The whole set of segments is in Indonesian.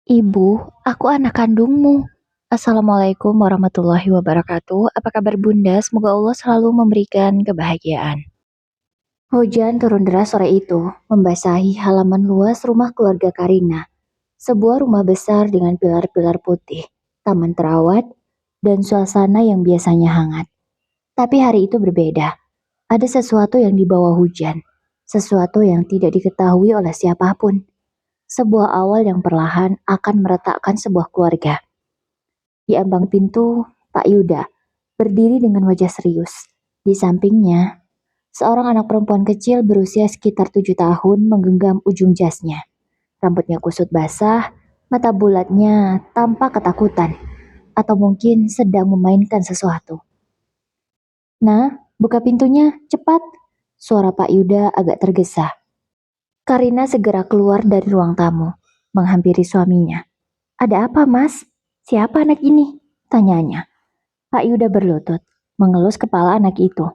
Ibu, aku anak kandungmu. Assalamualaikum warahmatullahi wabarakatuh. Apa kabar Bunda? Semoga Allah selalu memberikan kebahagiaan. Hujan turun deras sore itu, membasahi halaman luas rumah keluarga Karina. Sebuah rumah besar dengan pilar-pilar putih, taman terawat, dan suasana yang biasanya hangat. Tapi hari itu berbeda. Ada sesuatu yang dibawa hujan. Sesuatu yang tidak diketahui oleh siapapun. Sebuah awal yang perlahan akan meretakkan sebuah keluarga. Di ambang pintu, Pak Yuda berdiri dengan wajah serius. Di sampingnya, seorang anak perempuan kecil berusia sekitar 7 tahun menggenggam ujung jasnya. Rambutnya kusut basah, mata bulatnya tampak ketakutan, atau mungkin sedang memainkan sesuatu. Nah, buka pintunya, cepat! Suara Pak Yuda agak tergesa. Karina segera keluar dari ruang tamu, menghampiri suaminya. Ada apa, Mas? Siapa anak ini? Tanyanya. Pak Yuda berlutut, mengelus kepala anak itu.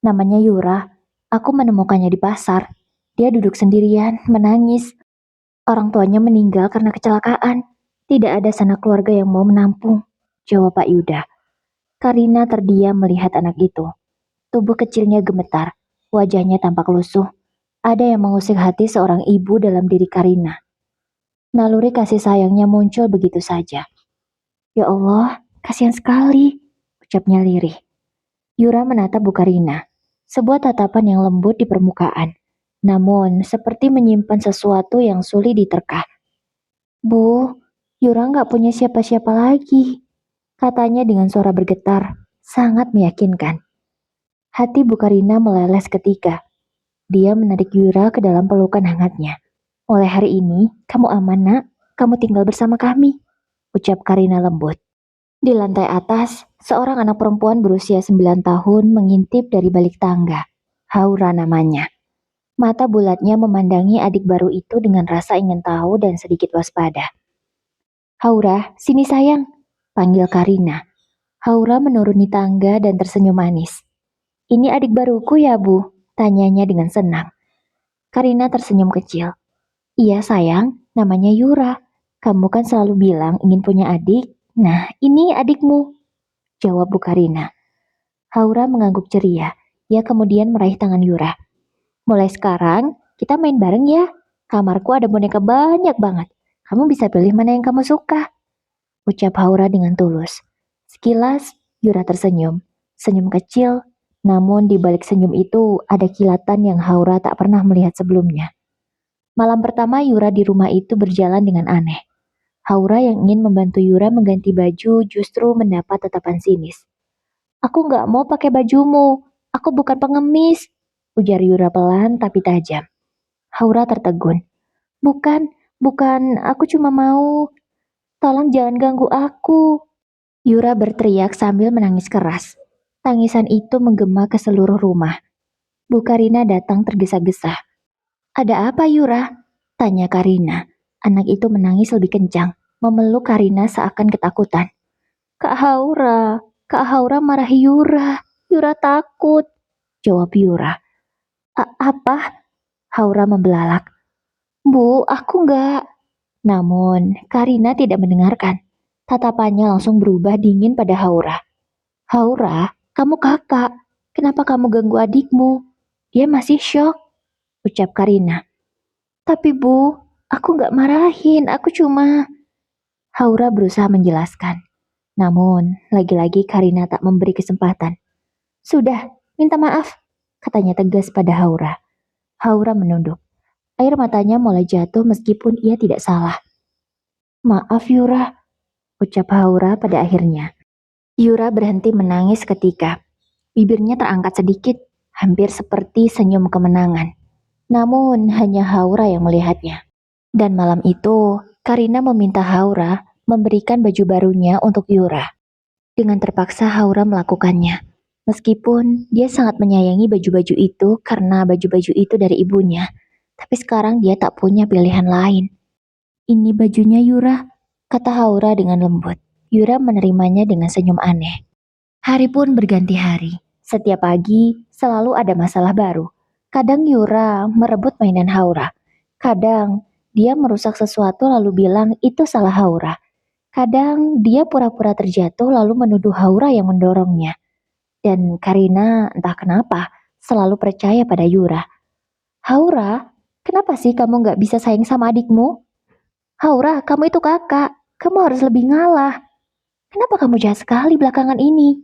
Namanya Yura. Aku menemukannya di pasar. Dia duduk sendirian, menangis. Orang tuanya meninggal karena kecelakaan. Tidak ada sanak keluarga yang mau menampung, jawab Pak Yuda. Karina terdiam melihat anak itu. Tubuh kecilnya gemetar, wajahnya tampak lusuh. Ada yang mengusik hati seorang ibu dalam diri Karina. Naluri kasih sayangnya muncul begitu saja. Ya Allah, kasihan sekali, ucapnya lirih. Yura menatap Bu Karina, sebuah tatapan yang lembut di permukaan, namun seperti menyimpan sesuatu yang sulit diterka. Bu, Yura nggak punya siapa-siapa lagi, katanya dengan suara bergetar, sangat meyakinkan. Hati Bu Karina meleleh seketika. Dia menarik Yura ke dalam pelukan hangatnya. Mulai hari ini, kamu aman nak, kamu tinggal bersama kami, ucap Karina lembut. Di lantai atas, seorang anak perempuan berusia 9 tahun mengintip dari balik tangga. Haura namanya. Mata bulatnya memandangi adik baru itu dengan rasa ingin tahu dan sedikit waspada. Haura, sini sayang, panggil Karina. Haura menuruni tangga dan tersenyum manis. Ini adik baruku ya bu? Tanyanya dengan senang. Karina tersenyum kecil. Iya sayang, namanya Yura. Kamu kan selalu bilang ingin punya adik. Nah, ini adikmu, jawab Bu Karina. Haura mengangguk ceria. Ia kemudian meraih tangan Yura. Mulai sekarang, kita main bareng ya. Kamarku ada boneka banyak banget. Kamu bisa pilih mana yang kamu suka. Ucap Haura dengan tulus. Sekilas, Yura tersenyum. Senyum kecil, namun di balik senyum itu ada kilatan yang Haura tak pernah melihat sebelumnya. Malam pertama Yura di rumah itu berjalan dengan aneh. Haura yang ingin membantu Yura mengganti baju justru mendapat tatapan sinis. Aku nggak mau pakai bajumu. Aku bukan pengemis, ujar Yura pelan tapi tajam. Haura tertegun. Bukan, bukan, aku cuma mau. Tolong jangan ganggu aku. Yura berteriak sambil menangis keras. Tangisan itu menggema ke seluruh rumah. Bu Karina datang tergesa-gesa. Ada apa Yura? Tanya Karina. Anak itu menangis lebih kencang, memeluk Karina seakan ketakutan. Kak Haura marahi Yura. Yura takut, jawab Yura. Apa? Haura membelalak. Bu, aku enggak. Namun, Karina tidak mendengarkan. Tatapannya langsung berubah dingin pada Haura. Haura, kamu kakak. Kenapa kamu ganggu adikmu? Dia masih syok, ucap Karina. Tapi bu, aku enggak marahin. Aku cuma... Haura berusaha menjelaskan. Namun, lagi-lagi Karina tak memberi kesempatan. Sudah, minta maaf, katanya tegas pada Haura. Haura menunduk. Air matanya mulai jatuh meskipun ia tidak salah. Maaf Yura, ucap Haura pada akhirnya. Yura berhenti menangis ketika bibirnya terangkat sedikit, hampir seperti senyum kemenangan. Namun hanya Haura yang melihatnya. Dan malam itu, Karina meminta Haura memberikan baju barunya untuk Yura. Dengan terpaksa Haura melakukannya. Meskipun dia sangat menyayangi baju-baju itu karena baju-baju itu dari ibunya. Tapi sekarang dia tak punya pilihan lain. Ini bajunya Yura, kata Haura dengan lembut. Yura menerimanya dengan senyum aneh. Hari pun berganti hari. Setiap pagi selalu ada masalah baru. Kadang Yura merebut mainan Haura. Kadang Dia merusak sesuatu lalu bilang itu salah Haura. Kadang dia pura-pura terjatuh lalu menuduh Haura yang mendorongnya. Dan Karina entah kenapa selalu percaya pada Yura. Haura, kenapa sih kamu nggak bisa sayang sama adikmu? Haura, kamu itu kakak. Kamu harus lebih ngalah. Kenapa kamu jahat sekali belakangan ini?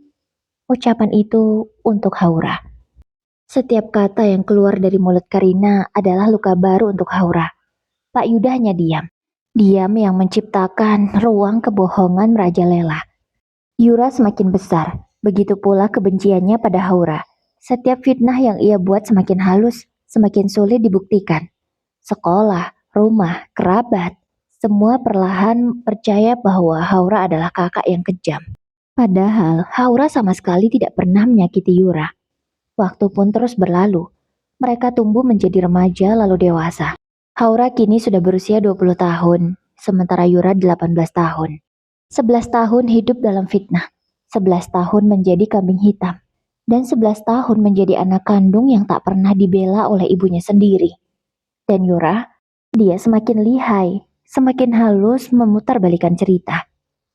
Ucapan itu untuk Haura. Setiap kata yang keluar dari mulut Karina adalah luka baru untuk Haura. Pak Yuda hanya diam. Diam yang menciptakan ruang kebohongan merajalela. Yura semakin besar, begitu pula kebenciannya pada Haura. Setiap fitnah yang ia buat semakin halus, semakin sulit dibuktikan. Sekolah, rumah, kerabat, semua perlahan percaya bahwa Haura adalah kakak yang kejam. Padahal Haura sama sekali tidak pernah menyakiti Yura. Waktu pun terus berlalu. Mereka tumbuh menjadi remaja lalu dewasa. Haura kini sudah berusia 20 tahun, sementara Yura 18 tahun. 11 tahun hidup dalam fitnah, 11 tahun menjadi kambing hitam, dan 11 tahun menjadi anak kandung yang tak pernah dibela oleh ibunya sendiri. Dan Yura, dia semakin lihai, semakin halus memutarbalikkan cerita.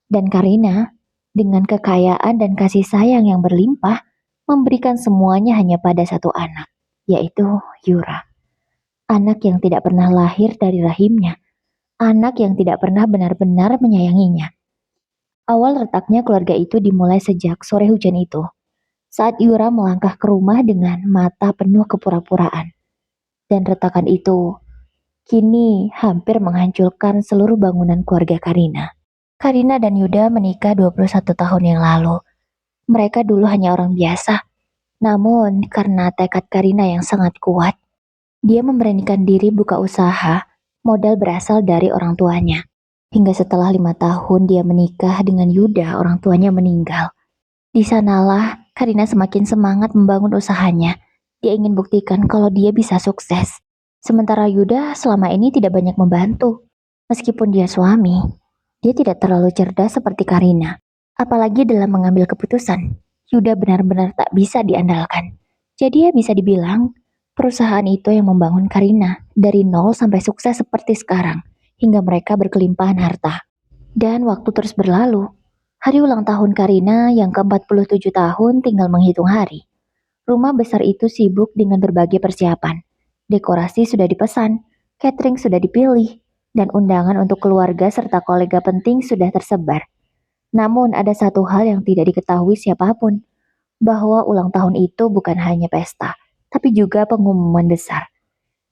Dan Karina, dengan kekayaan dan kasih sayang yang berlimpah, memberikan semuanya hanya pada satu anak, yaitu Yura. Anak yang tidak pernah lahir dari rahimnya, anak yang tidak pernah benar-benar menyayanginya. Awal retaknya keluarga itu dimulai sejak sore hujan itu, saat Yura melangkah ke rumah dengan mata penuh kepura-puraan. Dan retakan itu kini hampir menghancurkan seluruh bangunan keluarga Karina. Karina dan Yuda menikah 21 tahun yang lalu. Mereka dulu hanya orang biasa. Namun karena tekad Karina yang sangat kuat, dia memberanikan diri buka usaha, modal berasal dari orang tuanya. Hingga setelah 5 tahun dia menikah dengan Yuda, orang tuanya meninggal. Di sanalah Karina semakin semangat membangun usahanya. Dia ingin buktikan kalau dia bisa sukses. Sementara Yuda selama ini tidak banyak membantu. Meskipun dia suami, dia tidak terlalu cerdas seperti Karina. Apalagi dalam mengambil keputusan. Yuda benar-benar tak bisa diandalkan. Jadi ya bisa dibilang, perusahaan itu yang membangun Karina dari nol sampai sukses seperti sekarang, hingga mereka berkelimpahan harta. Dan waktu terus berlalu. Hari ulang tahun Karina yang ke-47 tahun tinggal menghitung hari. Rumah besar itu sibuk dengan berbagai persiapan. Dekorasi sudah dipesan, catering sudah dipilih, dan undangan untuk keluarga serta kolega penting sudah tersebar. Namun ada satu hal yang tidak diketahui siapapun, bahwa ulang tahun itu bukan hanya pesta, tapi juga pengumuman besar.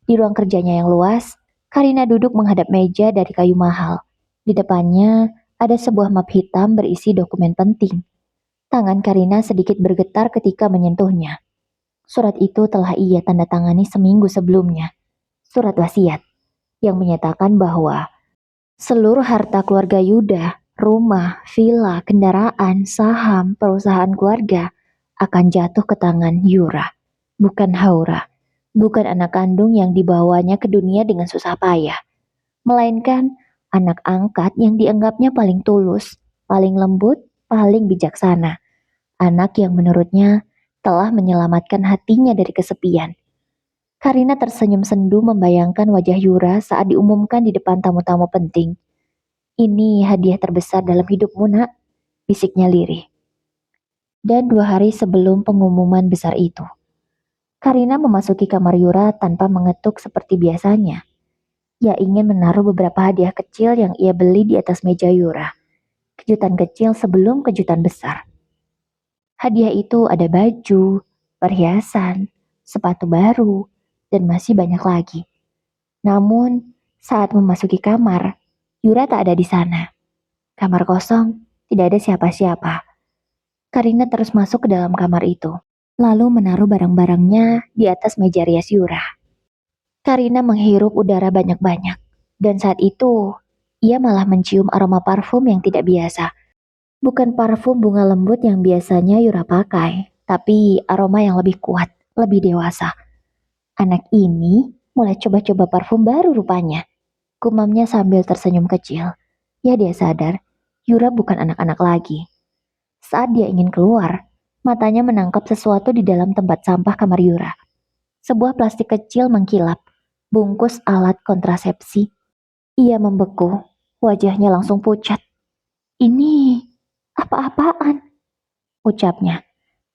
Di ruang kerjanya yang luas, Karina duduk menghadap meja dari kayu mahal. Di depannya ada sebuah map hitam berisi dokumen penting. Tangan Karina sedikit bergetar ketika menyentuhnya. Surat itu telah ia tanda tangani seminggu sebelumnya. Surat wasiat yang menyatakan bahwa seluruh harta keluarga Yuda, rumah, villa, kendaraan, saham, perusahaan keluarga akan jatuh ke tangan Yura, bukan Haura, bukan anak kandung yang dibawanya ke dunia dengan susah payah, melainkan anak angkat yang dianggapnya paling tulus, paling lembut, paling bijaksana, anak yang menurutnya telah menyelamatkan hatinya dari kesepian. Karina tersenyum sendu membayangkan wajah Yura saat diumumkan di depan tamu-tamu penting. Ini hadiah terbesar dalam hidupmu, nak, bisiknya lirih. Dan 2 hari sebelum pengumuman besar itu, Karina memasuki kamar Yura tanpa mengetuk seperti biasanya. Ia ingin menaruh beberapa hadiah kecil yang ia beli di atas meja Yura. Kejutan kecil sebelum kejutan besar. Hadiah itu ada baju, perhiasan, sepatu baru, dan masih banyak lagi. Namun, saat memasuki kamar, Yura tak ada di sana. Kamar kosong, tidak ada siapa-siapa. Karina terus masuk ke dalam kamar itu, lalu menaruh barang-barangnya di atas meja rias Yura. Karina menghirup udara banyak-banyak, dan saat itu, ia malah mencium aroma parfum yang tidak biasa. Bukan parfum bunga lembut yang biasanya Yura pakai, tapi aroma yang lebih kuat, lebih dewasa. Anak ini mulai coba-coba parfum baru rupanya. Gumamnya sambil tersenyum kecil. Ya dia sadar, Yura bukan anak-anak lagi. Saat dia ingin keluar, matanya menangkap sesuatu di dalam tempat sampah kamar Yura. Sebuah plastik kecil mengkilap, bungkus alat kontrasepsi, Ia membeku, wajahnya langsung pucat. Ini apa-apaan? Ucapnya.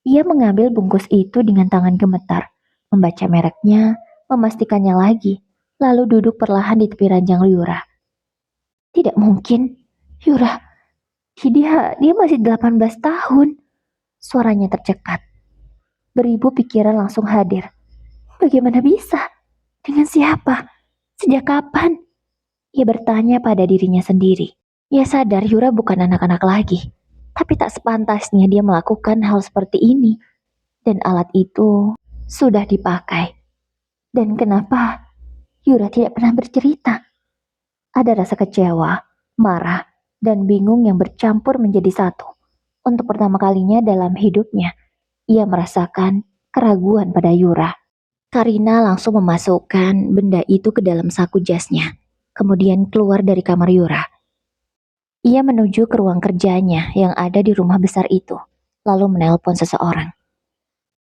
Ia mengambil bungkus itu dengan tangan gemetar, membaca mereknya, memastikannya lagi, lalu duduk perlahan di tepi ranjang Yura. Tidak mungkin. Yura, dia masih 18 tahun. Suaranya tercekat. Beribu pikiran langsung hadir. Bagaimana bisa? Dengan siapa? Sejak kapan? Ia bertanya pada dirinya sendiri. Ia sadar Yura bukan anak-anak lagi. Tapi tak sepantasnya dia melakukan hal seperti ini. Dan alat itu sudah dipakai. Dan kenapa Yura tidak pernah bercerita? Ada rasa kecewa, marah, dan bingung yang bercampur menjadi satu. Untuk pertama kalinya dalam hidupnya, ia merasakan keraguan pada Yura. Karina langsung memasukkan benda itu ke dalam saku jasnya, kemudian keluar dari kamar Yura. Ia menuju ke ruang kerjanya yang ada di rumah besar itu, lalu menelpon seseorang.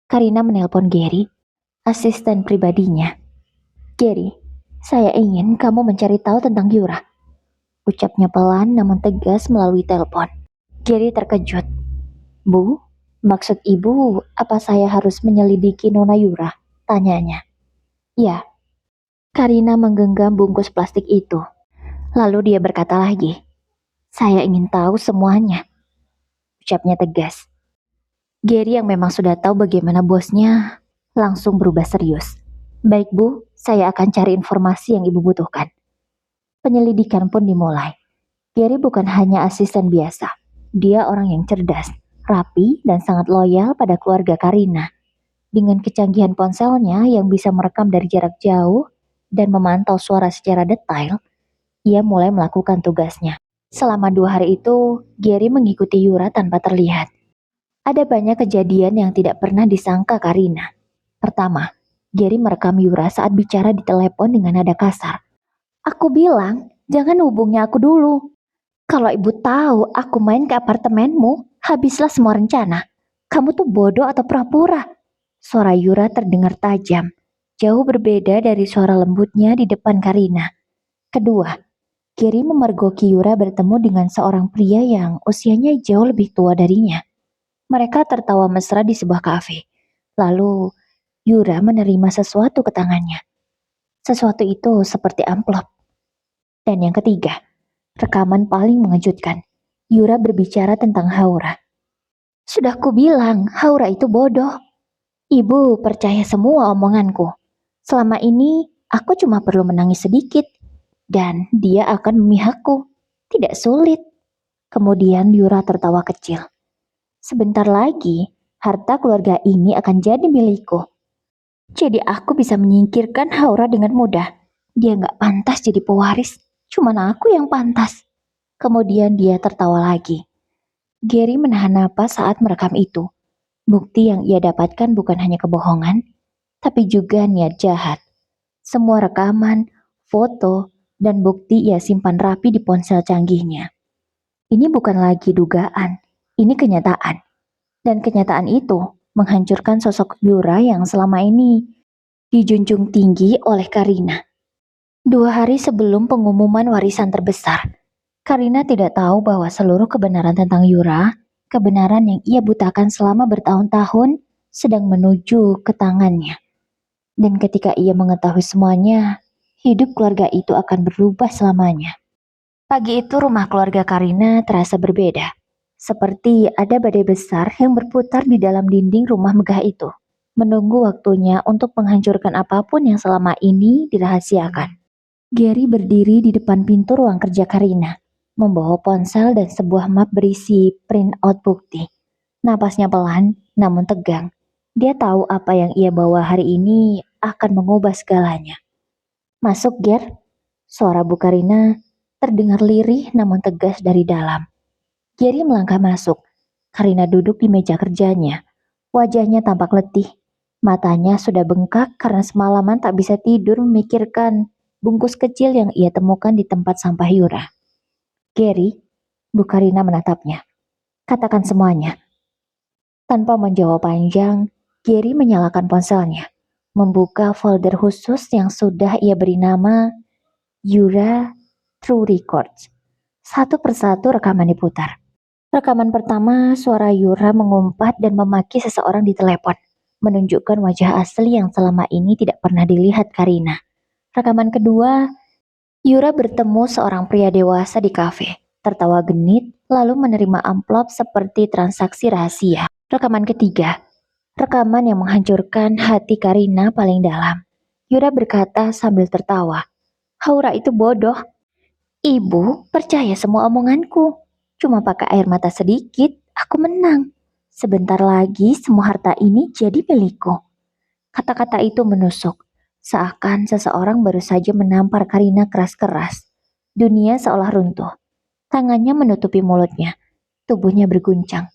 Karina menelpon Gary, asisten pribadinya. Gary, saya ingin kamu mencari tahu tentang Yura. Ucapnya pelan namun tegas melalui telepon. Gary terkejut. Bu, maksud ibu apa saya harus menyelidiki Nona Yura? Tanyanya. Ya, Karina menggenggam bungkus plastik itu. Lalu dia berkata lagi, saya ingin tahu semuanya. Ucapnya tegas. Gary yang memang sudah tahu bagaimana bosnya, langsung berubah serius. Baik bu, saya akan cari informasi yang ibu butuhkan. Penyelidikan pun dimulai. Gary bukan hanya asisten biasa. Dia orang yang cerdas, rapi, dan sangat loyal pada keluarga Karina. Dengan kecanggihan ponselnya yang bisa merekam dari jarak jauh dan memantau suara secara detail, ia mulai melakukan tugasnya. Selama 2 hari itu, Gary mengikuti Yura tanpa terlihat. Ada banyak kejadian yang tidak pernah disangka Karina. Pertama, Gary merekam Yura saat bicara di telepon dengan nada kasar. Aku bilang, jangan hubungi aku dulu. Kalau ibu tahu aku main ke apartemenmu, habislah semua rencana. Kamu tuh bodoh atau pura-pura? Suara Yura terdengar tajam, jauh berbeda dari suara lembutnya di depan Karina. Kedua, Gary memergoki Yura bertemu dengan seorang pria yang usianya jauh lebih tua darinya. Mereka tertawa mesra di sebuah kafe. Lalu, Yura menerima sesuatu ke tangannya. Sesuatu itu seperti amplop. Dan yang ketiga, rekaman paling mengejutkan. Yura berbicara tentang Haura. Sudah kubilang, Haura itu bodoh. Ibu percaya semua omonganku. Selama ini, aku cuma perlu menangis sedikit. Dan dia akan memihakku. Tidak sulit. Kemudian Yura tertawa kecil. Sebentar lagi, harta keluarga ini akan jadi milikku. Jadi aku bisa menyingkirkan Haura dengan mudah. Dia nggak pantas jadi pewaris. Cuman aku yang pantas. Kemudian dia tertawa lagi. Gary menahan napas saat merekam itu. Bukti yang ia dapatkan bukan hanya kebohongan, tapi juga niat jahat. Semua rekaman, foto, dan bukti ia simpan rapi di ponsel canggihnya. Ini bukan lagi dugaan, ini kenyataan. Dan kenyataan itu menghancurkan sosok Yura yang selama ini dijunjung tinggi oleh Karina. 2 hari sebelum pengumuman warisan terbesar, Karina tidak tahu bahwa seluruh kebenaran tentang Yura, kebenaran yang ia butakan selama bertahun-tahun, sedang menuju ke tangannya. Dan ketika ia mengetahui semuanya, hidup keluarga itu akan berubah selamanya. Pagi itu rumah keluarga Karina terasa berbeda. Seperti ada badai besar yang berputar di dalam dinding rumah megah itu, menunggu waktunya untuk menghancurkan apapun yang selama ini dirahasiakan. Gary berdiri di depan pintu ruang kerja Karina, membawa ponsel dan sebuah map berisi print out bukti. Napasnya pelan, namun tegang. Dia tahu apa yang ia bawa hari ini akan mengubah segalanya. Masuk, Ger. Suara Bu Karina terdengar lirih namun tegas dari dalam. Gary melangkah masuk. Karina duduk di meja kerjanya. Wajahnya tampak letih. Matanya sudah bengkak karena semalaman tak bisa tidur memikirkan bungkus kecil yang ia temukan di tempat sampah Yura. Gary, Bu Karina menatapnya. Katakan semuanya. Tanpa menjawab panjang, Gary menyalakan ponselnya, membuka folder khusus yang sudah ia beri nama Yura True Records. Satu persatu rekaman diputar. Rekaman pertama, suara Yura mengumpat dan memaki seseorang di telepon, menunjukkan wajah asli yang selama ini tidak pernah dilihat Karina. Rekaman kedua, Yura bertemu seorang pria dewasa di kafe, tertawa genit, lalu menerima amplop seperti transaksi rahasia. Rekaman ketiga, rekaman yang menghancurkan hati Karina paling dalam. Yura berkata sambil tertawa, "Haura itu bodoh. Ibu percaya semua omonganku. Cuma pakai air mata sedikit, aku menang. Sebentar lagi semua harta ini jadi milikku." Kata-kata itu menusuk, seakan seseorang baru saja menampar Karina keras-keras. Dunia seolah runtuh. Tangannya menutupi mulutnya. Tubuhnya berguncang.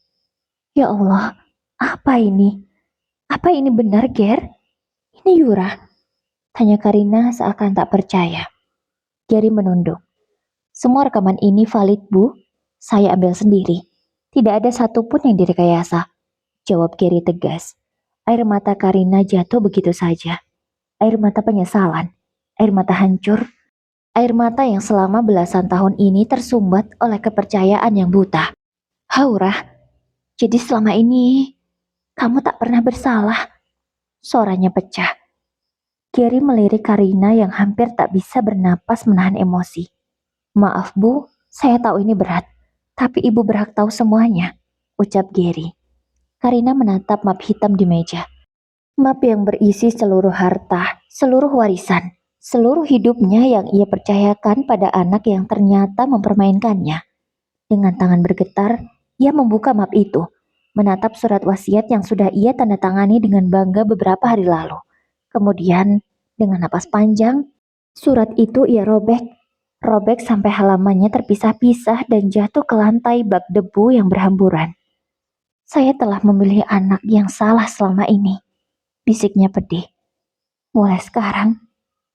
Ya Allah, apa ini? Apa ini benar, Ger? Ini Yura? Tanya Karina seakan tak percaya. Gary menunduk. Semua rekaman ini valid, Bu. Saya ambil sendiri. Tidak ada satupun yang direkayasa. Jawab Gary tegas. Air mata Karina jatuh begitu saja. Air mata penyesalan. Air mata hancur. Air mata yang selama belasan tahun ini tersumbat oleh kepercayaan yang buta. Haura, jadi selama ini kamu tak pernah bersalah. Suaranya pecah. Gary melirik Karina yang hampir tak bisa bernapas menahan emosi. Maaf Bu, saya tahu ini berat, tapi ibu berhak tahu semuanya, ucap Gary. Karina menatap map hitam di meja. Map yang berisi seluruh harta, seluruh warisan, seluruh hidupnya yang ia percayakan pada anak yang ternyata mempermainkannya. Dengan tangan bergetar, ia membuka map itu, menatap surat wasiat yang sudah ia tanda tangani dengan bangga beberapa hari lalu. Kemudian, dengan napas panjang, surat itu ia robek sampai halamannya terpisah-pisah dan jatuh ke lantai bak debu yang berhamburan. Saya telah memilih anak yang salah selama ini, bisiknya pedih. Mulai sekarang,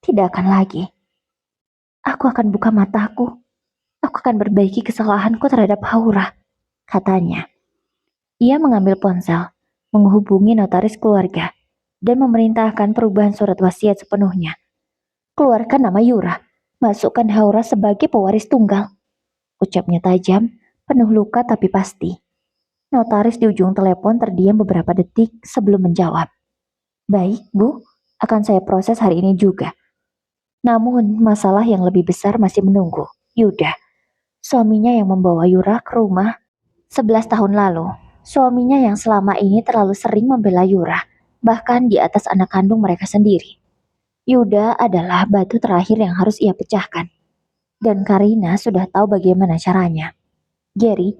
tidak akan lagi. Aku akan buka mataku. Aku akan perbaiki kesalahanku terhadap Haura, katanya. Ia mengambil ponsel, menghubungi notaris keluarga, dan memerintahkan perubahan surat wasiat sepenuhnya. Keluarkan nama Yura, masukkan Haura sebagai pewaris tunggal. Ucapnya tajam, penuh luka tapi pasti. Notaris di ujung telepon terdiam beberapa detik sebelum menjawab. Baik, Bu, akan saya proses hari ini juga. Namun, masalah yang lebih besar masih menunggu. Yuda, suaminya yang membawa Yura ke rumah 11 tahun lalu. Suaminya yang selama ini terlalu sering membela Yura, bahkan di atas anak kandung mereka sendiri. Yuda adalah batu terakhir yang harus ia pecahkan. Dan Karina sudah tahu bagaimana caranya. Gary,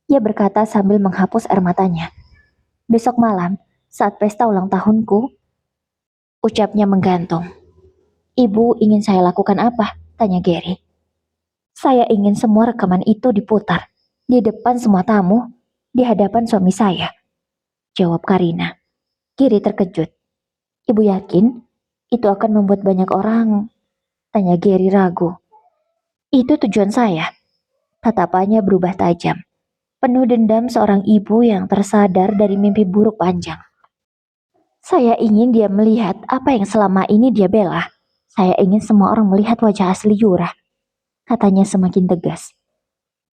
ia berkata sambil menghapus air matanya. Besok malam, saat pesta ulang tahunku, ucapnya menggantung. Ibu ingin saya lakukan apa? Tanya Gary. Saya ingin semua rekaman itu diputar. Di depan semua tamu, di hadapan suami saya. Jawab Karina. Gary terkejut. Ibu yakin itu akan membuat banyak orang? Tanya Gary ragu. Itu tujuan saya. Tatapannya berubah tajam. Penuh dendam seorang ibu yang tersadar dari mimpi buruk panjang. Saya ingin dia melihat apa yang selama ini dia bela. Saya ingin semua orang melihat wajah asli Yura. Katanya semakin tegas.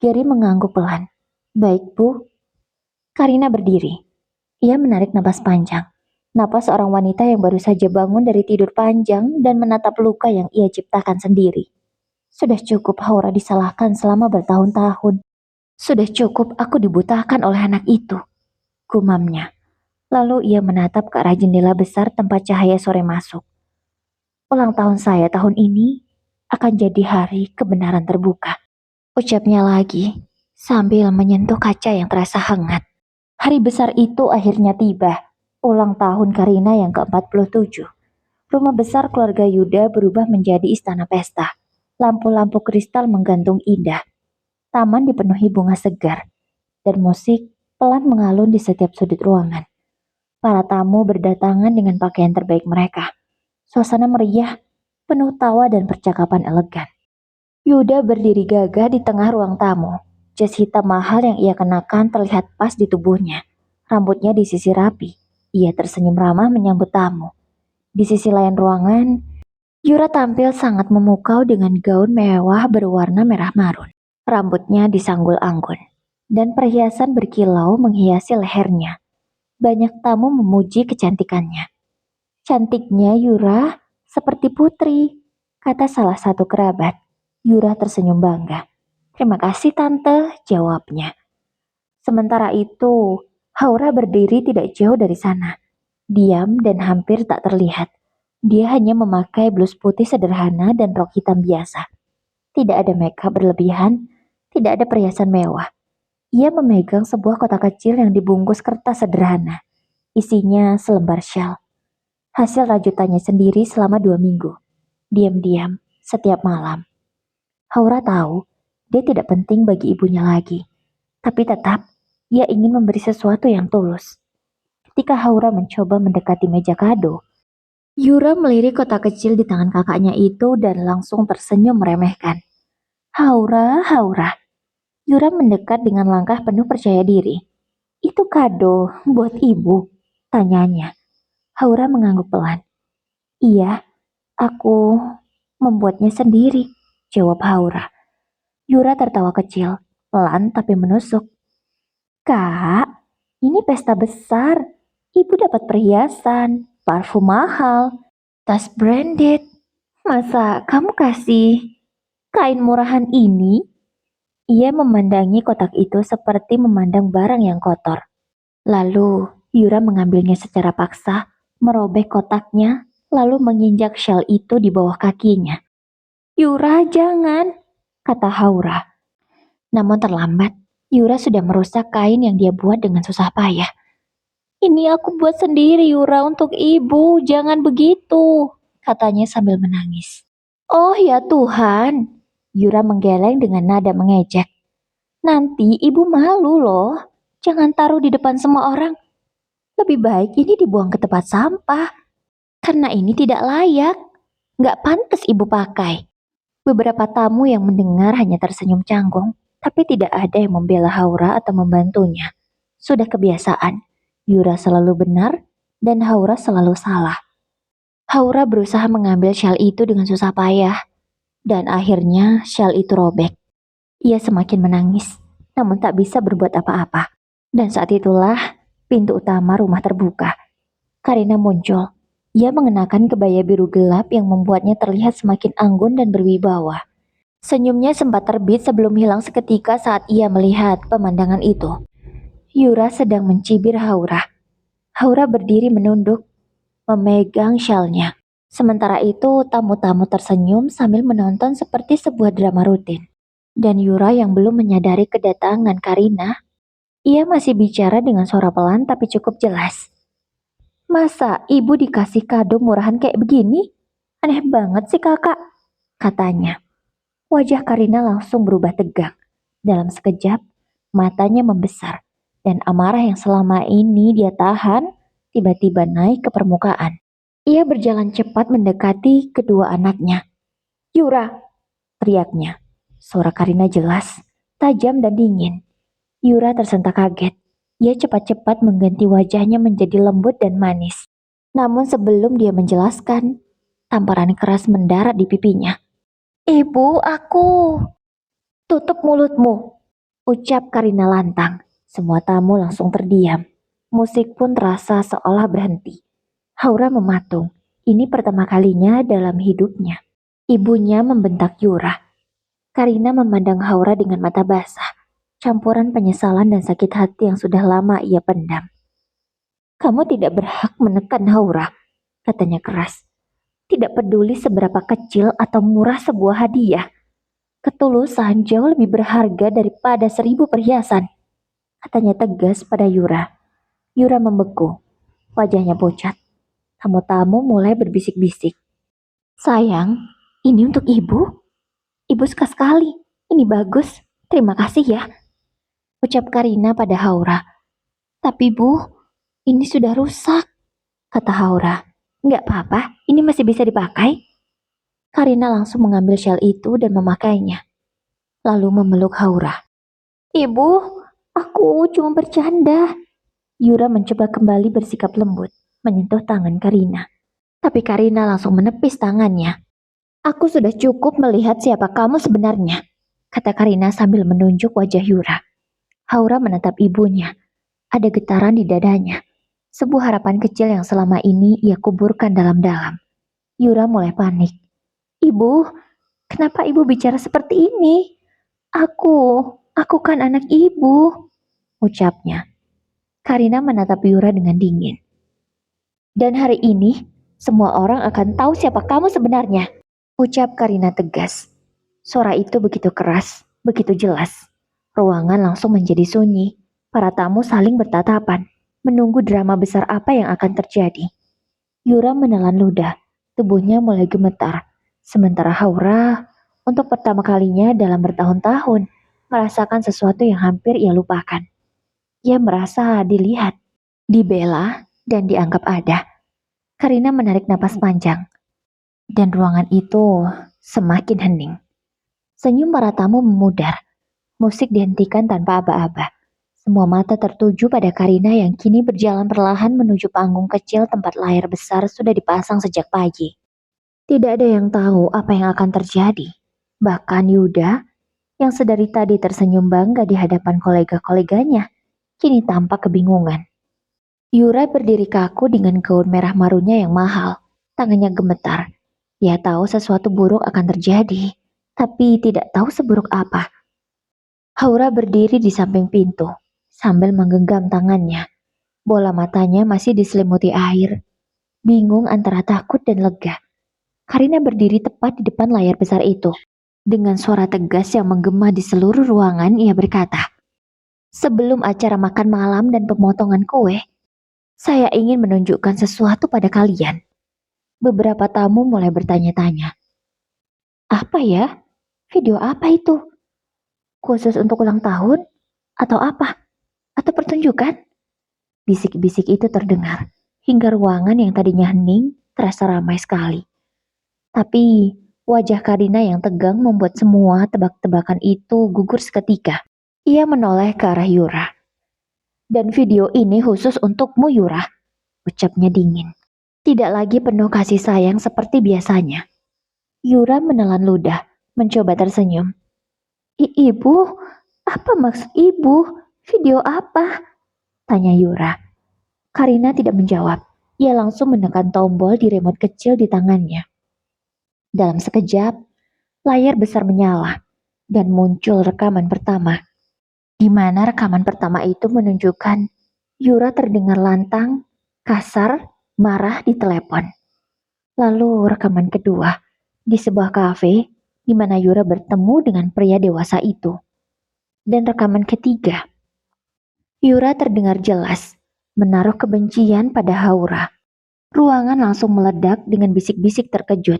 Gary mengangguk pelan. Baik, Bu. Karina berdiri. Ia menarik napas panjang. Napas seorang wanita yang baru saja bangun dari tidur panjang dan menatap luka yang ia ciptakan sendiri. Sudah cukup Haura disalahkan selama bertahun-tahun. Sudah cukup aku dibutakan oleh anak itu. Gumamnya. Lalu ia menatap ke arah jendela besar tempat cahaya sore masuk. Ulang tahun saya tahun ini akan jadi hari kebenaran terbuka. Ucapnya lagi sambil menyentuh kaca yang terasa hangat. Hari besar itu akhirnya tiba. Ulang tahun Karina yang ke-47. Rumah besar keluarga Yuda berubah menjadi istana pesta. Lampu-lampu kristal menggantung indah. Taman dipenuhi bunga segar. Dan musik pelan mengalun di setiap sudut ruangan. Para tamu berdatangan dengan pakaian terbaik mereka. Suasana meriah, penuh tawa dan percakapan elegan. Yuda berdiri gagah di tengah ruang tamu. Jas hitam mahal yang ia kenakan terlihat pas di tubuhnya. Rambutnya disisir rapi. Ia tersenyum ramah menyambut tamu. Di sisi lain ruangan, Yura tampil sangat memukau dengan gaun mewah berwarna merah marun. Rambutnya disanggul anggun, dan perhiasan berkilau menghiasi lehernya. Banyak tamu memuji kecantikannya. Cantiknya Yura seperti putri, kata salah satu kerabat. Yura tersenyum bangga. Terima kasih tante, jawabnya. Sementara itu, Haura berdiri tidak jauh dari sana. Diam dan hampir tak terlihat. Dia hanya memakai blus putih sederhana dan rok hitam biasa. Tidak ada makeup berlebihan, tidak ada perhiasan mewah. Ia memegang sebuah kotak kecil yang dibungkus kertas sederhana. Isinya selembar syal. Hasil rajutannya sendiri selama 2 minggu. Diam-diam, setiap malam. Haura tahu, dia tidak penting bagi ibunya lagi. Tapi tetap, ia ingin memberi sesuatu yang tulus. Ketika Haura mencoba mendekati meja kado, Yura melirik kotak kecil di tangan kakaknya itu dan langsung tersenyum meremehkan. Haura, Haura. Yura mendekat dengan langkah penuh percaya diri. Itu kado buat ibu, tanyanya. Haura mengangguk pelan. Iya, aku membuatnya sendiri, jawab Haura. Yura tertawa kecil, pelan tapi menusuk. Kak, ini pesta besar. Ibu dapat perhiasan, parfum mahal, tas branded. Masa kamu kasih kain murahan ini? Ia memandangi kotak itu seperti memandang barang yang kotor. Lalu, Yura mengambilnya secara paksa, merobek kotaknya, lalu menginjak shell itu di bawah kakinya. Yura, jangan, kata Haura. Namun terlambat, Yura sudah merusak kain yang dia buat dengan susah payah. Ini aku buat sendiri Yura untuk ibu, jangan begitu, katanya sambil menangis. Oh ya Tuhan, Yura menggeleng dengan nada mengejek. Nanti ibu malu loh, jangan taruh di depan semua orang. Lebih baik ini dibuang ke tempat sampah, karena ini tidak layak, nggak pantas ibu pakai. Beberapa tamu yang mendengar hanya tersenyum canggung, tapi tidak ada yang membela Haura atau membantunya. Sudah kebiasaan, Yura selalu benar dan Haura selalu salah. Haura berusaha mengambil shawl itu dengan susah payah, dan akhirnya shawl itu robek. Ia semakin menangis, namun tak bisa berbuat apa-apa. Dan saat itulah pintu utama rumah terbuka. Karina muncul. Ia mengenakan kebaya biru gelap yang membuatnya terlihat semakin anggun dan berwibawa. Senyumnya sempat terbit sebelum hilang seketika saat ia melihat pemandangan itu. Yura sedang mencibir Haura. Haura berdiri menunduk, memegang syalnya. Sementara itu, tamu-tamu tersenyum sambil menonton seperti sebuah drama rutin. Dan Yura yang belum menyadari kedatangan Karina, ia masih bicara dengan suara pelan tapi cukup jelas. Masa ibu dikasih kado murahan kayak begini? Aneh banget sih kakak, katanya. Wajah Karina langsung berubah tegang. Dalam sekejap, matanya membesar. Dan amarah yang selama ini dia tahan, tiba-tiba naik ke permukaan. Ia berjalan cepat mendekati kedua anaknya. Yura, teriaknya. Suara Karina jelas, tajam dan dingin. Yura tersentak kaget. Ia cepat-cepat mengganti wajahnya menjadi lembut dan manis. Namun sebelum dia menjelaskan, tamparan keras mendarat di pipinya. Ibu, aku. Tutup mulutmu, ucap Karina lantang. Semua tamu langsung terdiam. Musik pun terasa seolah berhenti. Haura mematung. Ini pertama kalinya dalam hidupnya. Ibunya membentak Yura. Karina memandang Haura dengan mata basah. Campuran penyesalan dan sakit hati yang sudah lama ia pendam. Kamu tidak berhak menekan Haura, katanya keras. Tidak peduli seberapa kecil atau murah sebuah hadiah. Ketulusan jauh lebih berharga daripada 1000 perhiasan, katanya tegas pada Yura. Yura membeku, wajahnya pucat. Tamu-tamu mulai berbisik-bisik. Sayang, ini untuk ibu? Ibu suka sekali, ini bagus, terima kasih ya, ucap Karina pada Haura. Tapi bu, ini sudah rusak, kata Haura. Nggak apa-apa, ini masih bisa dipakai. Karina langsung mengambil shawl itu dan memakainya. Lalu memeluk Haura. Ibu, aku cuma bercanda. Yura mencoba kembali bersikap lembut, menyentuh tangan Karina. Tapi Karina langsung menepis tangannya. Aku sudah cukup melihat siapa kamu sebenarnya, kata Karina sambil menunjuk wajah Yura. Haura menatap ibunya. Ada getaran di dadanya. Sebuah harapan kecil yang selama ini ia kuburkan dalam-dalam. Yura mulai panik. Ibu, kenapa ibu bicara seperti ini? Aku kan anak ibu, ucapnya. Karina menatap Yura dengan dingin. Dan hari ini, semua orang akan tahu siapa kamu sebenarnya, ucap Karina tegas. Suara itu begitu keras, begitu jelas. Ruangan langsung menjadi sunyi. Para tamu saling bertatapan, menunggu drama besar apa yang akan terjadi. Yura menelan ludah, tubuhnya mulai gemetar. Sementara Haura, untuk pertama kalinya dalam bertahun-tahun, merasakan sesuatu yang hampir ia lupakan. Ia merasa dilihat, dibela, dan dianggap ada. Karina menarik napas panjang, dan ruangan itu semakin hening. Senyum para tamu memudar, musik dihentikan tanpa aba-aba. Semua mata tertuju pada Karina yang kini berjalan perlahan menuju panggung kecil tempat layar besar sudah dipasang sejak pagi. Tidak ada yang tahu apa yang akan terjadi. Bahkan Yuda, yang sedari tadi tersenyum bangga di hadapan kolega-koleganya, kini tampak kebingungan. Yura berdiri kaku dengan gaun merah marunnya yang mahal. Tangannya gemetar. Ia tahu sesuatu buruk akan terjadi, tapi tidak tahu seburuk apa. Haura berdiri di samping pintu, sambil menggenggam tangannya. Bola matanya masih diselimuti air. Bingung antara takut dan lega. Karina berdiri tepat di depan layar besar itu. Dengan suara tegas yang menggema di seluruh ruangan, ia berkata, "Sebelum acara makan malam dan pemotongan kue, saya ingin menunjukkan sesuatu pada kalian." Beberapa tamu mulai bertanya-tanya, "Apa ya? Video apa itu? Khusus untuk ulang tahun? Atau apa? Atau pertunjukan?" Bisik-bisik itu terdengar, hingga ruangan yang tadinya hening terasa ramai sekali. Tapi wajah Karina yang tegang membuat semua tebak-tebakan itu gugur seketika. Ia menoleh ke arah Yura. "Dan video ini khusus untukmu, Yura," ucapnya dingin. Tidak lagi penuh kasih sayang seperti biasanya. Yura menelan ludah, mencoba tersenyum. Ibu, apa maksud ibu? Video apa?" tanya Yura. Karina tidak menjawab. Ia langsung menekan tombol di remote kecil di tangannya. Dalam sekejap, layar besar menyala dan muncul rekaman pertama. Di mana rekaman pertama itu menunjukkan Yura terdengar lantang, kasar, marah di telepon. Lalu rekaman kedua di sebuah kafe di mana Yura bertemu dengan pria dewasa itu. Dan rekaman ketiga, Yura terdengar jelas menaruh kebencian pada Haura. Ruangan langsung meledak dengan bisik-bisik terkejut.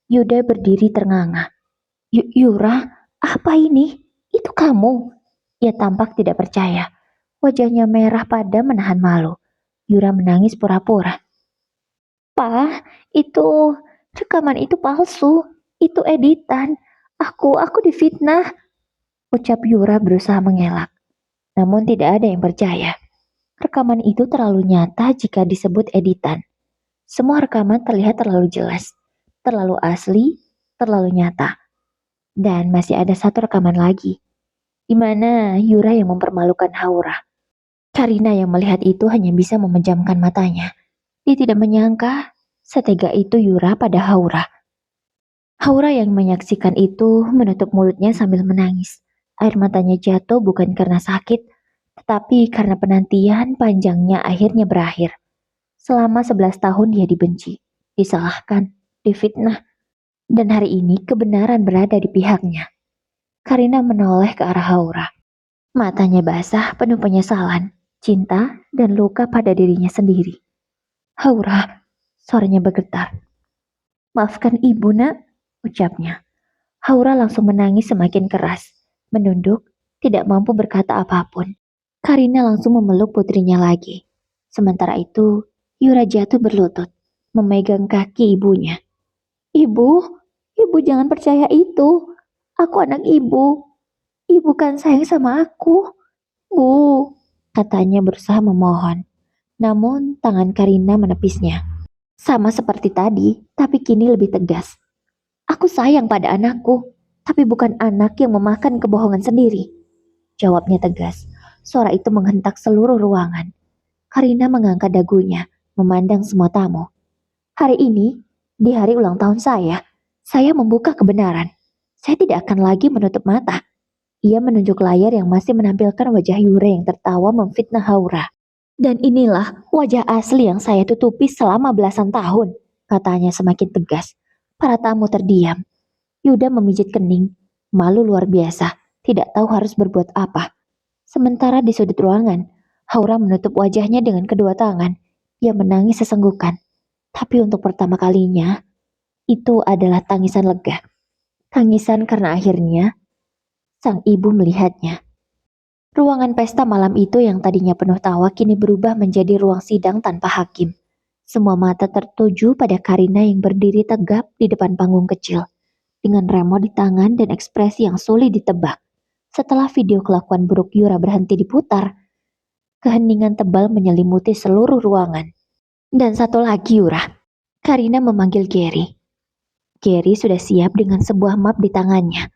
Yuda berdiri ternganga. Yura, apa ini? Itu kamu?" Ia tampak tidak percaya. Wajahnya merah padam menahan malu. Yura menangis pura-pura. "Pak, itu rekaman itu palsu. Itu editan. Aku difitnah," ucap Yura berusaha mengelak. Namun tidak ada yang percaya. Rekaman itu terlalu nyata jika disebut editan. Semua rekaman terlihat terlalu jelas, terlalu asli, terlalu nyata. Dan masih ada satu rekaman lagi, di mana Yura yang mempermalukan Haura. Karina yang melihat itu hanya bisa memejamkan matanya. Dia tidak menyangka setega itu Yura pada Haura. Haura yang menyaksikan itu menutup mulutnya sambil menangis. Air matanya jatuh bukan karena sakit, tetapi karena penantian panjangnya akhirnya berakhir. Selama 11 tahun dia dibenci, disalahkan, difitnah, dan hari ini kebenaran berada di pihaknya. Karina menoleh ke arah Haura. Matanya basah penuh penyesalan, cinta, dan luka pada dirinya sendiri. "Haura," suaranya bergetar. "Maafkan ibu, nak," ucapnya. Haura langsung menangis semakin keras, menunduk, tidak mampu berkata apapun. Karina langsung memeluk putrinya lagi. Sementara itu, Yura jatuh berlutut, memegang kaki ibunya. "Ibu, ibu jangan percaya itu. Aku anak ibu. Ibu kan sayang sama aku. Bu," katanya berusaha memohon. Namun tangan Karina menepisnya. Sama seperti tadi, tapi kini lebih tegas. Aku sayang pada anakku, tapi bukan anak yang memakan kebohongan sendiri. Jawabnya tegas. Suara itu menghentak seluruh ruangan. Karina mengangkat dagunya, memandang semua tamu. Hari ini, di hari ulang tahun saya membuka kebenaran. Saya tidak akan lagi menutup mata. Ia menunjuk layar yang masih menampilkan wajah Yura yang tertawa memfitnah Haura. Dan inilah wajah asli yang saya tutupi selama belasan tahun, katanya semakin tegas. Para tamu terdiam. Yuda memijit kening, malu luar biasa, tidak tahu harus berbuat apa. Sementara di sudut ruangan, Haura menutup wajahnya dengan kedua tangan. Ia menangis sesenggukan. Tapi untuk pertama kalinya, itu adalah tangisan lega. Tangisan karena akhirnya sang ibu melihatnya. Ruangan pesta malam itu yang tadinya penuh tawa kini berubah menjadi ruang sidang tanpa hakim. Semua mata tertuju pada Karina yang berdiri tegap di depan panggung kecil, dengan remote di tangan dan ekspresi yang sulit ditebak. Setelah video kelakuan buruk Yura berhenti diputar, keheningan tebal menyelimuti seluruh ruangan. Dan satu lagi Yura, Karina memanggil Gary. Gary sudah siap dengan sebuah map di tangannya.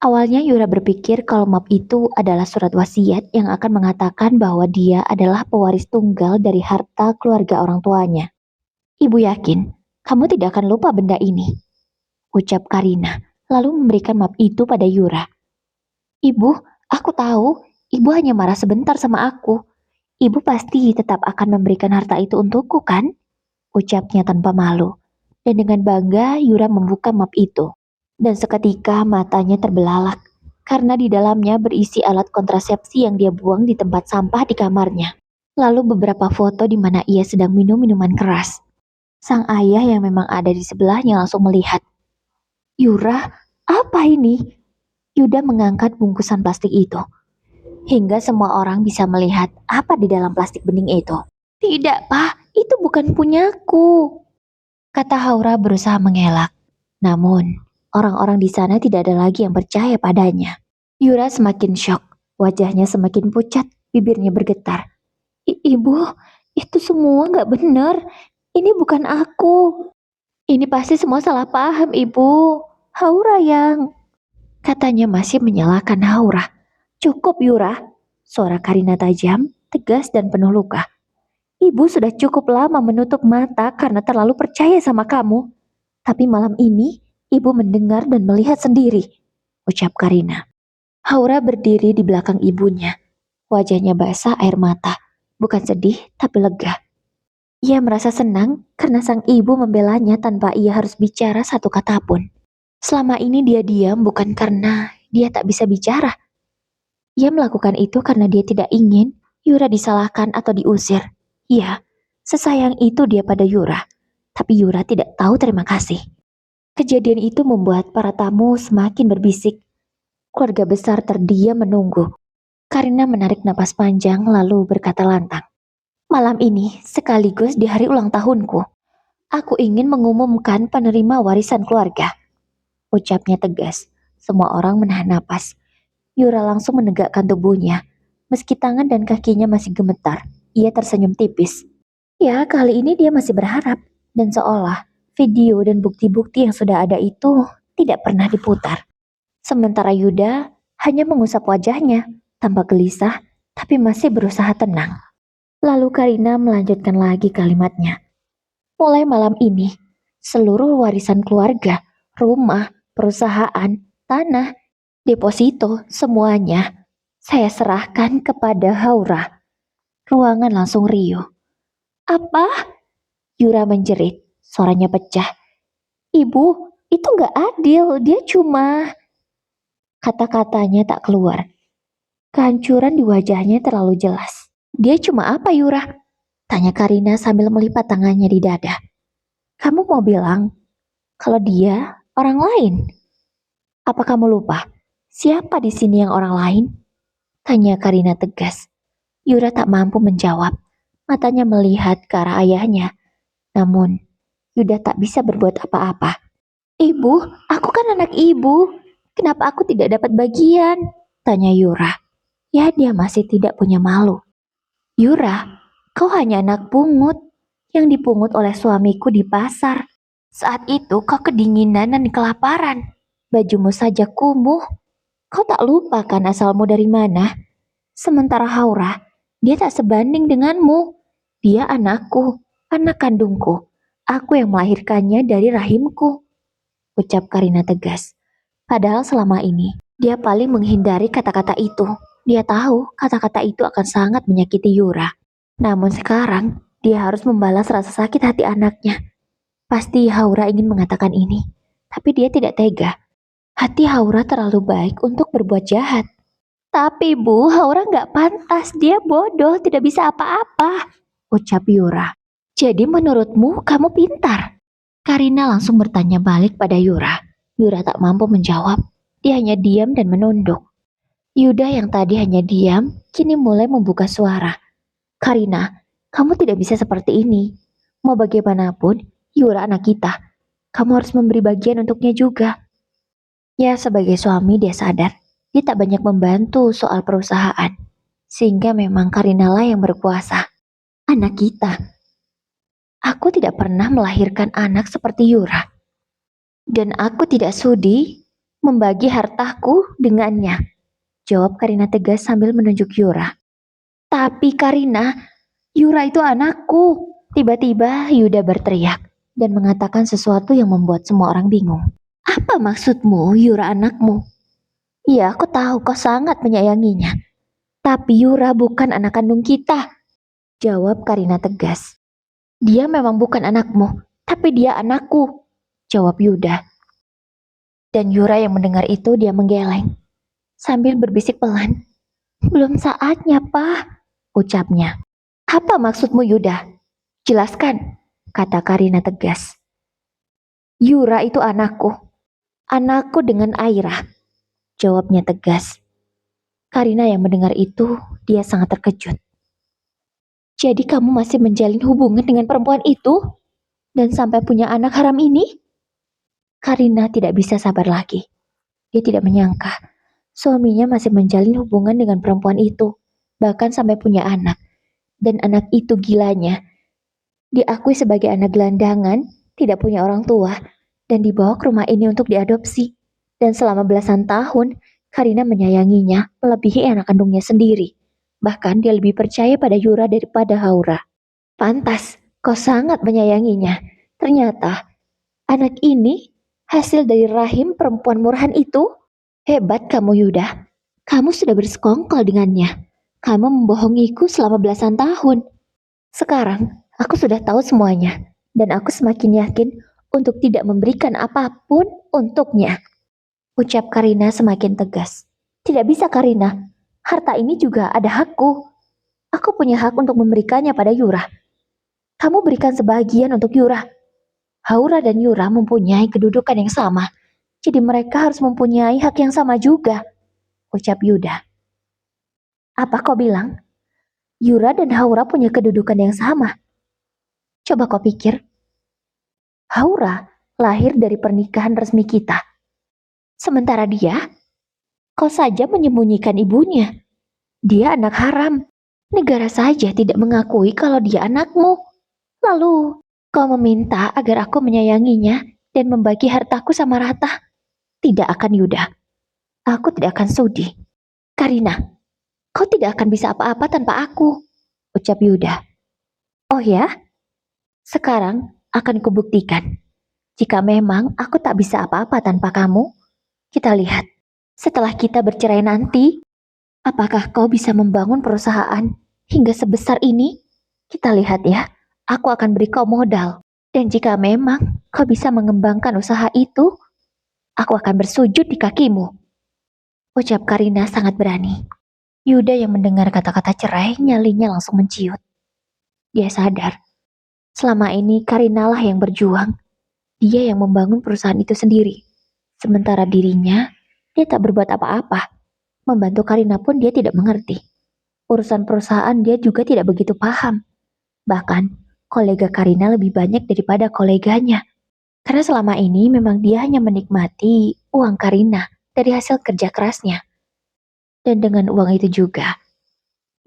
Awalnya Yura berpikir kalau map itu adalah surat wasiat yang akan mengatakan bahwa dia adalah pewaris tunggal dari harta keluarga orang tuanya. Ibu yakin, kamu tidak akan lupa benda ini, ucap Karina, lalu memberikan map itu pada Yura. Ibu, aku tahu, ibu hanya marah sebentar sama aku. Ibu pasti tetap akan memberikan harta itu untukku kan? Ucapnya tanpa malu. Dan dengan bangga Yura membuka map itu. Dan seketika matanya terbelalak karena di dalamnya berisi alat kontrasepsi yang dia buang di tempat sampah di kamarnya. Lalu beberapa foto di mana ia sedang minum minuman keras. Sang ayah yang memang ada di sebelahnya langsung melihat. Yura, apa ini? Yuda mengangkat bungkusan plastik itu. Hingga semua orang bisa melihat apa di dalam plastik bening itu. Tidak, Pak, itu bukan punyaku, kata Haura berusaha mengelak. Namun, orang-orang di sana tidak ada lagi yang percaya padanya. Yura semakin syok, wajahnya semakin pucat, bibirnya bergetar. Ibu, itu semua gak benar. Ini bukan aku. Ini pasti semua salah paham, Ibu. Haura yang... Katanya masih menyalahkan Haura. Cukup, Yura. Suara Karina tajam, tegas dan penuh luka. Ibu sudah cukup lama menutup mata karena terlalu percaya sama kamu. Tapi malam ini, ibu mendengar dan melihat sendiri, ucap Karina. Haura berdiri di belakang ibunya. Wajahnya basah air mata. Bukan sedih, tapi lega. Ia merasa senang karena sang ibu membelanya tanpa ia harus bicara satu kata pun. Selama ini dia diam bukan karena dia tak bisa bicara. Ia melakukan itu karena dia tidak ingin Yura disalahkan atau diusir. Iya, sesayang itu dia pada Yura. Tapi Yura tidak tahu terima kasih. Kejadian itu membuat para tamu semakin berbisik. Keluarga besar terdiam menunggu. Karina menarik napas panjang lalu berkata lantang. Malam ini sekaligus di hari ulang tahunku. Aku ingin mengumumkan penerima warisan keluarga. Ucapnya tegas. Semua orang menahan napas. Yura langsung menegakkan tubuhnya. Meski tangan dan kakinya masih gemetar, ia tersenyum tipis. Ya, kali ini dia masih berharap. Dan seolah video dan bukti-bukti yang sudah ada itu tidak pernah diputar. Sementara Yuda hanya mengusap wajahnya, tanpa gelisah, tapi masih berusaha tenang. Lalu Karina melanjutkan lagi kalimatnya. Mulai malam ini, seluruh warisan keluarga, rumah, perusahaan, tanah, deposito, semuanya, saya serahkan kepada Haura. Ruangan langsung riuh. Apa? Yura menjerit, suaranya pecah. Ibu, itu gak adil, dia cuma... Kata-katanya tak keluar. Kehancuran di wajahnya terlalu jelas. Dia cuma apa Yura? Tanya Karina sambil melipat tangannya di dada. Kamu mau bilang kalau dia orang lain? Apa kamu lupa? Siapa di sini yang orang lain? Tanya Karina tegas. Yura tak mampu menjawab. Matanya melihat ke arah ayahnya. Namun, Yuda tak bisa berbuat apa-apa. Ibu, aku kan anak ibu. Kenapa aku tidak dapat bagian? Tanya Yura. Ya, dia masih tidak punya malu. Yura, kau hanya anak pungut yang dipungut oleh suamiku di pasar. Saat itu kau kedinginan dan kelaparan. Bajumu saja kumuh. Kau tak lupa kan asalmu dari mana? Sementara Haura, dia tak sebanding denganmu. Dia anakku, anak kandungku. Aku yang melahirkannya dari rahimku, ucap Karina tegas. Padahal selama ini, dia paling menghindari kata-kata itu. Dia tahu kata-kata itu akan sangat menyakiti Yura. Namun sekarang, dia harus membalas rasa sakit hati anaknya. Pasti Haura ingin mengatakan ini, tapi dia tidak tega. Hati Haura terlalu baik untuk berbuat jahat. Tapi Bu, Haura nggak pantas. Dia bodoh, tidak bisa apa-apa, ucap Yura. Jadi menurutmu kamu pintar? Karina langsung bertanya balik pada Yura. Yura tak mampu menjawab. Dia hanya diam dan menunduk. Yuda yang tadi hanya diam, kini mulai membuka suara. Karina, kamu tidak bisa seperti ini. Mau bagaimanapun, Yura anak kita. Kamu harus memberi bagian untuknya juga. Ya, sebagai suami dia sadar. Dia tak banyak membantu soal perusahaan. Sehingga memang Karina lah yang berkuasa. Anak kita. Aku tidak pernah melahirkan anak seperti Yura. Dan aku tidak sudi membagi hartaku dengannya. Jawab Karina tegas sambil menunjuk Yura. Tapi Karina, Yura itu anakku. Tiba-tiba Yuda berteriak dan mengatakan sesuatu yang membuat semua orang bingung. Apa maksudmu Yura anakmu? Iya, aku tahu kau sangat menyayanginya. Tapi Yura bukan anak kandung kita. Jawab Karina tegas. Dia memang bukan anakmu, tapi dia anakku. Jawab Yuda. Dan Yura yang mendengar itu dia menggeleng. Sambil berbisik pelan. Belum saatnya, Pak. Ucapnya. Apa maksudmu Yuda? Jelaskan, kata Karina tegas. Yura itu anakku. Anakku dengan Aira. Jawabnya tegas. Karina yang mendengar itu, dia sangat terkejut. Jadi kamu masih menjalin hubungan dengan perempuan itu? Dan sampai punya anak haram ini? Karina tidak bisa sabar lagi. Dia tidak menyangka suaminya masih menjalin hubungan dengan perempuan itu, bahkan sampai punya anak. Dan anak itu gilanya. Diakui sebagai anak gelandangan, tidak punya orang tua, dan dibawa ke rumah ini untuk diadopsi. Dan selama belasan tahun, Karina menyayanginya melebihi anak kandungnya sendiri. Bahkan dia lebih percaya pada Yura daripada Haura. Pantas, kau sangat menyayanginya. Ternyata, anak ini hasil dari rahim perempuan murahan itu. Hebat kamu Yuda. Kamu sudah bersekongkol dengannya. Kamu membohongiku selama belasan tahun. Sekarang, aku sudah tahu semuanya. Dan aku semakin yakin untuk tidak memberikan apapun untuknya. Ucap Karina semakin tegas. Tidak bisa Karina. Harta ini juga ada hakku. Aku punya hak untuk memberikannya pada Yura. Kamu berikan sebagian untuk Yura. Haura dan Yura mempunyai kedudukan yang sama. Jadi mereka harus mempunyai hak yang sama juga. Ucap Yuda. Apa kau bilang? Yura dan Haura punya kedudukan yang sama. Coba kau pikir. Haura lahir dari pernikahan resmi kita. Sementara dia, kau saja menyembunyikan ibunya. Dia anak haram. Negara saja tidak mengakui kalau dia anakmu. Lalu, kau meminta agar aku menyayanginya dan membagi hartaku sama rata. Tidak akan Yuda. Aku tidak akan sudi. Karina, kau tidak akan bisa apa-apa tanpa aku. Ucap Yuda. Oh ya? Sekarang akan kubuktikan. Jika memang aku tak bisa apa-apa tanpa kamu, kita lihat. Setelah kita bercerai nanti, apakah kau bisa membangun perusahaan hingga sebesar ini? Kita lihat ya. Aku akan beri kau modal. Dan jika memang kau bisa mengembangkan usaha itu, aku akan bersujud di kakimu. Ucap Karina sangat berani. Yuda yang mendengar kata-kata cerai, nyalinya langsung menciut. Dia sadar, selama ini Karina lah yang berjuang. Dia yang membangun perusahaan itu sendiri. Sementara dirinya, dia tak berbuat apa-apa. Membantu Karina pun dia tidak mengerti. Urusan perusahaan dia juga tidak begitu paham. Bahkan, kolega Karina lebih banyak daripada koleganya. Karena selama ini memang dia hanya menikmati uang Karina dari hasil kerja kerasnya. Dan dengan uang itu juga,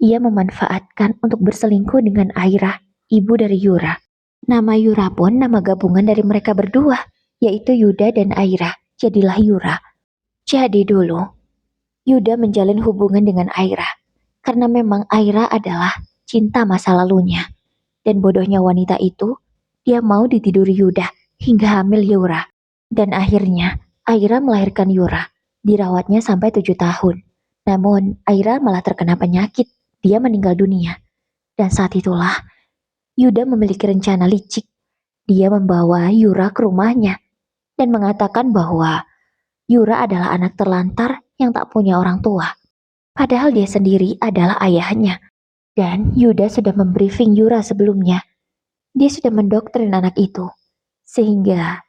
ia memanfaatkan untuk berselingkuh dengan Aira, ibu dari Yura. Nama Yura pun nama gabungan dari mereka berdua, yaitu Yuda dan Aira. Jadilah Yura. Jadi dulu, Yuda menjalin hubungan dengan Aira, karena memang Aira adalah cinta masa lalunya. Dan bodohnya wanita itu, dia mau ditiduri Yuda hingga hamil Yura. Dan akhirnya, Aira melahirkan Yura. Dirawatnya sampai 7 tahun. Namun, Aira malah terkena penyakit. Dia meninggal dunia. Dan saat itulah, Yuda memiliki rencana licik. Dia membawa Yura ke rumahnya dan mengatakan bahwa Yura adalah anak terlantar yang tak punya orang tua. Padahal dia sendiri adalah ayahnya. Dan Yuda sudah membriefing Yura sebelumnya. Dia sudah mendoktrin anak itu. Sehingga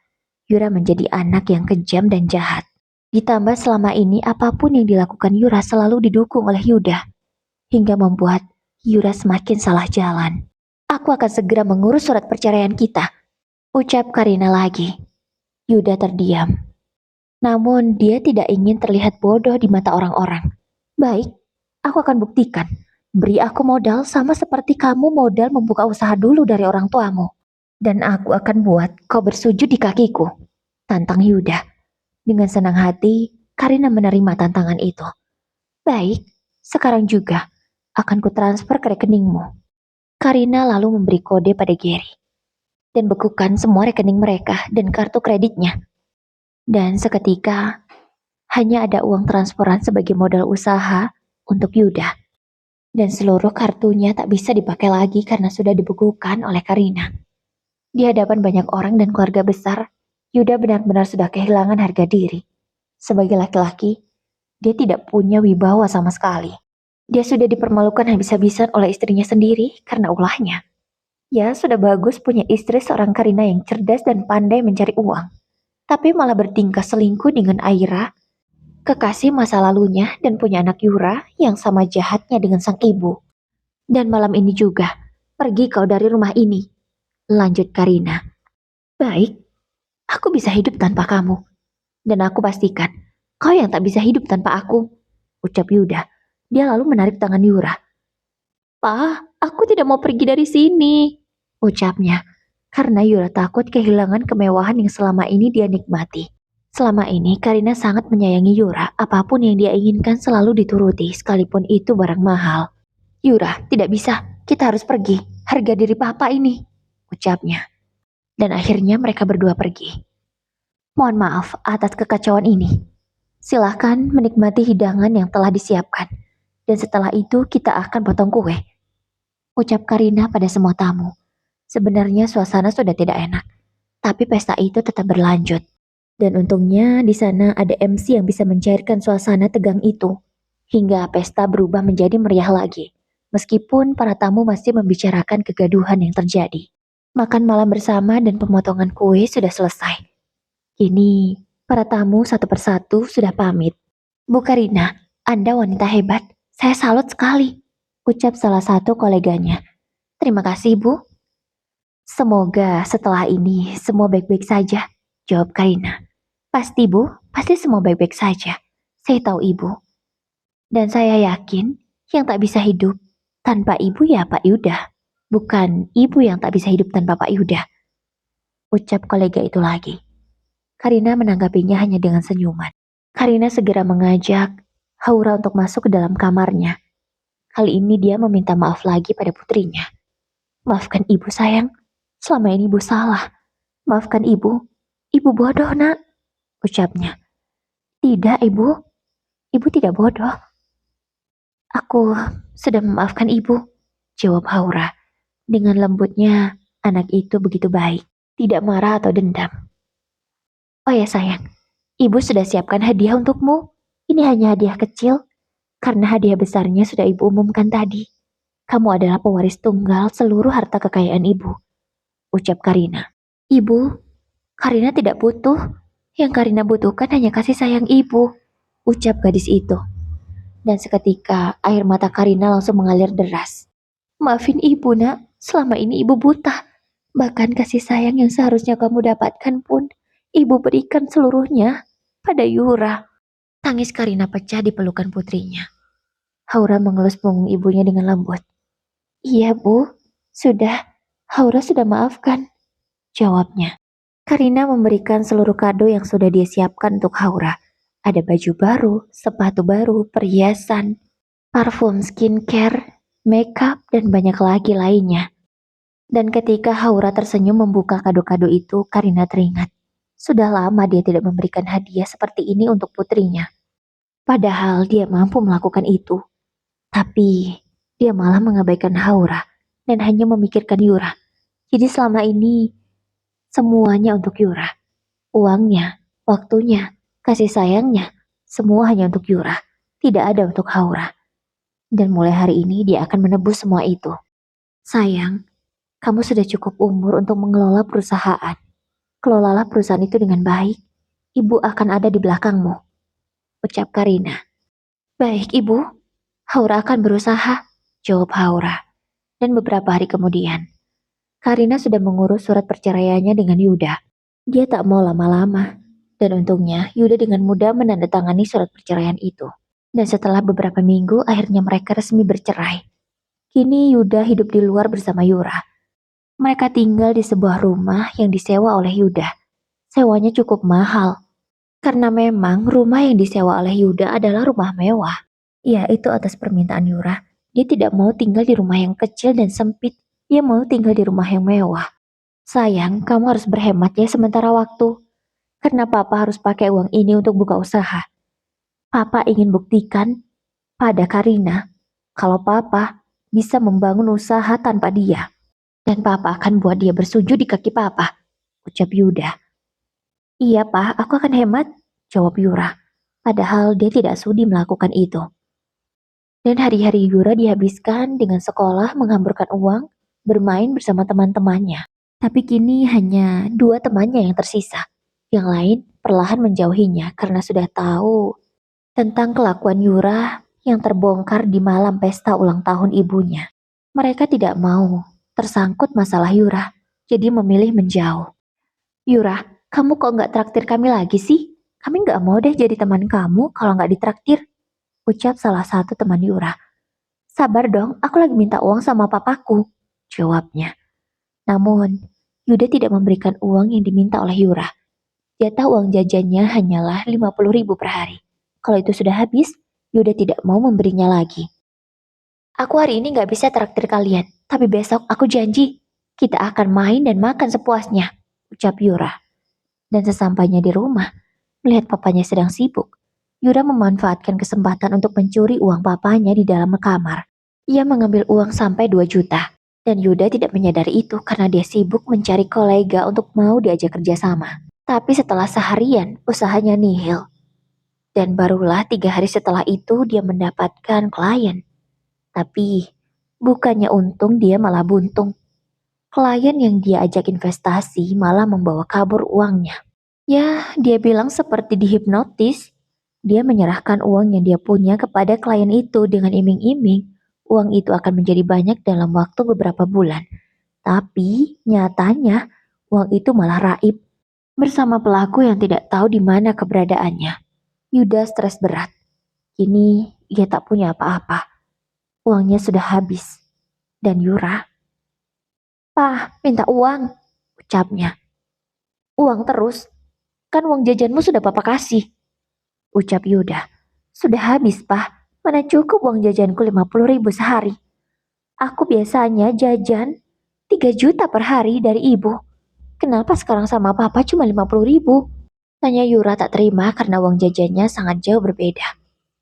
Yura menjadi anak yang kejam dan jahat. Ditambah selama ini apapun yang dilakukan Yura selalu didukung oleh Yuda. Hingga membuat Yura semakin salah jalan. Aku akan segera mengurus surat perceraian kita, ucap Karina lagi. Yuda terdiam. Namun dia tidak ingin terlihat bodoh di mata orang-orang. Baik, aku akan buktikan. Beri aku modal sama seperti kamu modal membuka usaha dulu dari orang tuamu. Dan aku akan buat kau bersujud di kakiku. Tantang Yuda. Dengan senang hati, Karina menerima tantangan itu. Baik, sekarang juga akan kutransfer ke rekeningmu. Karina lalu memberi kode pada Gary. Dan bekukan semua rekening mereka dan kartu kreditnya. Dan seketika, hanya ada uang transferan sebagai modal usaha untuk Yuda. Dan seluruh kartunya tak bisa dipakai lagi karena sudah dibekukan oleh Karina. Di hadapan banyak orang dan keluarga besar, Yuda benar-benar sudah kehilangan harga diri. Sebagai laki-laki, dia tidak punya wibawa sama sekali. Dia sudah dipermalukan habis-habisan oleh istrinya sendiri karena ulahnya. Ya, sudah bagus punya istri seorang Karina yang cerdas dan pandai mencari uang. Tapi malah bertingkah selingkuh dengan Aira, kekasih masa lalunya dan punya anak Yura yang sama jahatnya dengan sang ibu. Dan malam ini juga, pergi kau dari rumah ini. Lanjut Karina. Baik, aku bisa hidup tanpa kamu. Dan aku pastikan, kau yang tak bisa hidup tanpa aku. Ucap Yuda. Dia lalu menarik tangan Yura. "Pa, aku tidak mau pergi dari sini," ucapnya. Karena Yura takut kehilangan kemewahan yang selama ini dia nikmati. Selama ini Karina sangat menyayangi Yura, apapun yang dia inginkan selalu dituruti sekalipun itu barang mahal. "Yura, tidak bisa, kita harus pergi, harga diri papa ini," ucapnya. Dan akhirnya mereka berdua pergi. Mohon maaf atas kekacauan ini. Silahkan menikmati hidangan yang telah disiapkan. Dan setelah itu kita akan potong kue, ucap Karina pada semua tamu. Sebenarnya suasana sudah tidak enak, tapi pesta itu tetap berlanjut. Dan untungnya di sana ada MC yang bisa mencairkan suasana tegang itu, hingga pesta berubah menjadi meriah lagi. Meskipun para tamu masih membicarakan kegaduhan yang terjadi. Makan malam bersama dan pemotongan kue sudah selesai. Kini, para tamu satu persatu sudah pamit. Bu Karina, Anda wanita hebat. Saya salut sekali, ucap salah satu koleganya. Terima kasih, Bu. Semoga setelah ini semua baik-baik saja, jawab Karina. Pasti, Bu. Pasti semua baik-baik saja. Saya tahu Ibu. Dan saya yakin yang tak bisa hidup tanpa Ibu ya Pak Yuda. Bukan Ibu yang tak bisa hidup tanpa Pak Yuda, ucap kolega itu lagi. Karina menanggapinya hanya dengan senyuman. Karina segera mengajak Haura untuk masuk ke dalam kamarnya. Kali ini dia meminta maaf lagi pada putrinya. Maafkan ibu sayang, selama ini ibu salah. Maafkan ibu, ibu bodoh nak, ucapnya. Tidak ibu, ibu tidak bodoh. Aku sudah memaafkan ibu, jawab Haura. Dengan lembutnya, anak itu begitu baik, tidak marah atau dendam. Oh ya sayang, ibu sudah siapkan hadiah untukmu. Ini hanya hadiah kecil, karena hadiah besarnya sudah ibu umumkan tadi. Kamu adalah pewaris tunggal seluruh harta kekayaan ibu, ucap Karina. Ibu, Karina tidak butuh. Yang Karina butuhkan hanya kasih sayang ibu, ucap gadis itu. Dan seketika air mata Karina langsung mengalir deras. Maafin ibu nak, selama ini ibu buta. Bahkan kasih sayang yang seharusnya kamu dapatkan pun, ibu berikan seluruhnya pada Yura. Tangis Karina pecah di pelukan putrinya. Haura mengelus punggung ibunya dengan lembut. Iya bu, sudah, Haura sudah maafkan, jawabnya. Karina memberikan seluruh kado yang sudah dia siapkan untuk Haura. Ada baju baru, sepatu baru, perhiasan, parfum skincare, makeup, dan banyak lagi lainnya. Dan ketika Haura tersenyum membuka kado-kado itu, Karina teringat. Sudah lama dia tidak memberikan hadiah seperti ini untuk putrinya. Padahal dia mampu melakukan itu. Tapi dia malah mengabaikan Haura dan hanya memikirkan Yura. Jadi selama ini semuanya untuk Yura. Uangnya, waktunya, kasih sayangnya, semua hanya untuk Yura. Tidak ada untuk Haura. Dan mulai hari ini dia akan menebus semua itu. Sayang, kamu sudah cukup umur untuk mengelola perusahaan. Kelolalah perusahaan itu dengan baik. Ibu akan ada di belakangmu, ucap Karina. Baik, Ibu. Haura akan berusaha, jawab Haura. Dan beberapa hari kemudian, Karina sudah mengurus surat perceraiannya dengan Yuda. Dia tak mau lama-lama. Dan untungnya, Yuda dengan mudah menandatangani surat perceraian itu. Dan setelah beberapa minggu, akhirnya mereka resmi bercerai. Kini Yuda hidup di luar bersama Yura. Mereka tinggal di sebuah rumah yang disewa oleh Yuda. Sewanya cukup mahal. Karena memang rumah yang disewa oleh Yuda adalah rumah mewah. Ya, itu atas permintaan Yura. Dia tidak mau tinggal di rumah yang kecil dan sempit. Dia mau tinggal di rumah yang mewah. Sayang, kamu harus berhemat ya sementara waktu. Karena papa harus pakai uang ini untuk buka usaha. Papa ingin buktikan pada Karina kalau papa bisa membangun usaha tanpa dia. Dan papa akan buat dia bersujud di kaki papa, ucap Yuda. Iya, Pak, aku akan hemat, jawab Yura. Padahal dia tidak sudi melakukan itu. Dan hari-hari Yura dihabiskan dengan sekolah menghamburkan uang, bermain bersama teman-temannya. Tapi kini hanya dua temannya yang tersisa. Yang lain perlahan menjauhinya karena sudah tahu tentang kelakuan Yura yang terbongkar di malam pesta ulang tahun ibunya. Mereka tidak mau tersangkut masalah Yura, jadi memilih menjauh. Yura, kamu kok nggak traktir kami lagi sih? Kami nggak mau deh jadi teman kamu kalau nggak ditraktir, ucap salah satu teman Yura. Sabar dong, aku lagi minta uang sama papaku, jawabnya. Namun, Yuda tidak memberikan uang yang diminta oleh Yura. Jatah uang jajannya hanyalah 50.000 per hari. Kalau itu sudah habis, Yuda tidak mau memberinya lagi. Aku hari ini nggak bisa traktir kalian, tapi besok aku janji kita akan main dan makan sepuasnya, ucap Yura. Dan sesampainya di rumah, melihat papanya sedang sibuk, Yura memanfaatkan kesempatan untuk mencuri uang papanya di dalam kamar. Ia mengambil uang sampai 2 juta. Dan Yuda tidak menyadari itu karena dia sibuk mencari kolega untuk mau diajak kerjasama. Tapi setelah seharian, usahanya nihil. Dan barulah 3 hari setelah itu dia mendapatkan klien. Tapi bukannya untung, dia malah buntung. Klien yang dia ajak investasi malah membawa kabur uangnya. Ya, dia bilang seperti dihipnotis. Dia menyerahkan uang yang dia punya kepada klien itu dengan iming-iming. Uang itu akan menjadi banyak dalam waktu beberapa bulan. Tapi nyatanya uang itu malah raib bersama pelaku yang tidak tahu di mana keberadaannya. Yuda stres berat. Kini ia tak punya apa-apa. Uangnya sudah habis. Dan Yura, "Pah, minta uang," ucapnya. "Uang terus? Kan uang jajanmu sudah papa kasih," ucap Yuda. "Sudah habis, Pah. Mana cukup uang jajanku 50.000 sehari. Aku biasanya jajan 3 juta per hari dari ibu. Kenapa sekarang sama papa cuma 50.000?" Tanya Yura tak terima karena uang jajannya sangat jauh berbeda.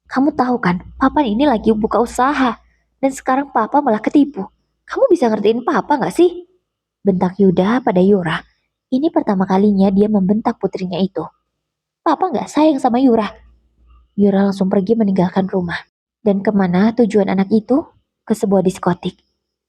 "Kamu tahu kan, papa ini lagi buka usaha. Dan sekarang papa malah ketipu. Kamu bisa ngertiin papa gak sih?" Bentak Yuda pada Yura. Ini pertama kalinya dia membentak putrinya itu. "Papa gak sayang sama Yura." Yura langsung pergi meninggalkan rumah. Dan kemana tujuan anak itu? Ke sebuah diskotik.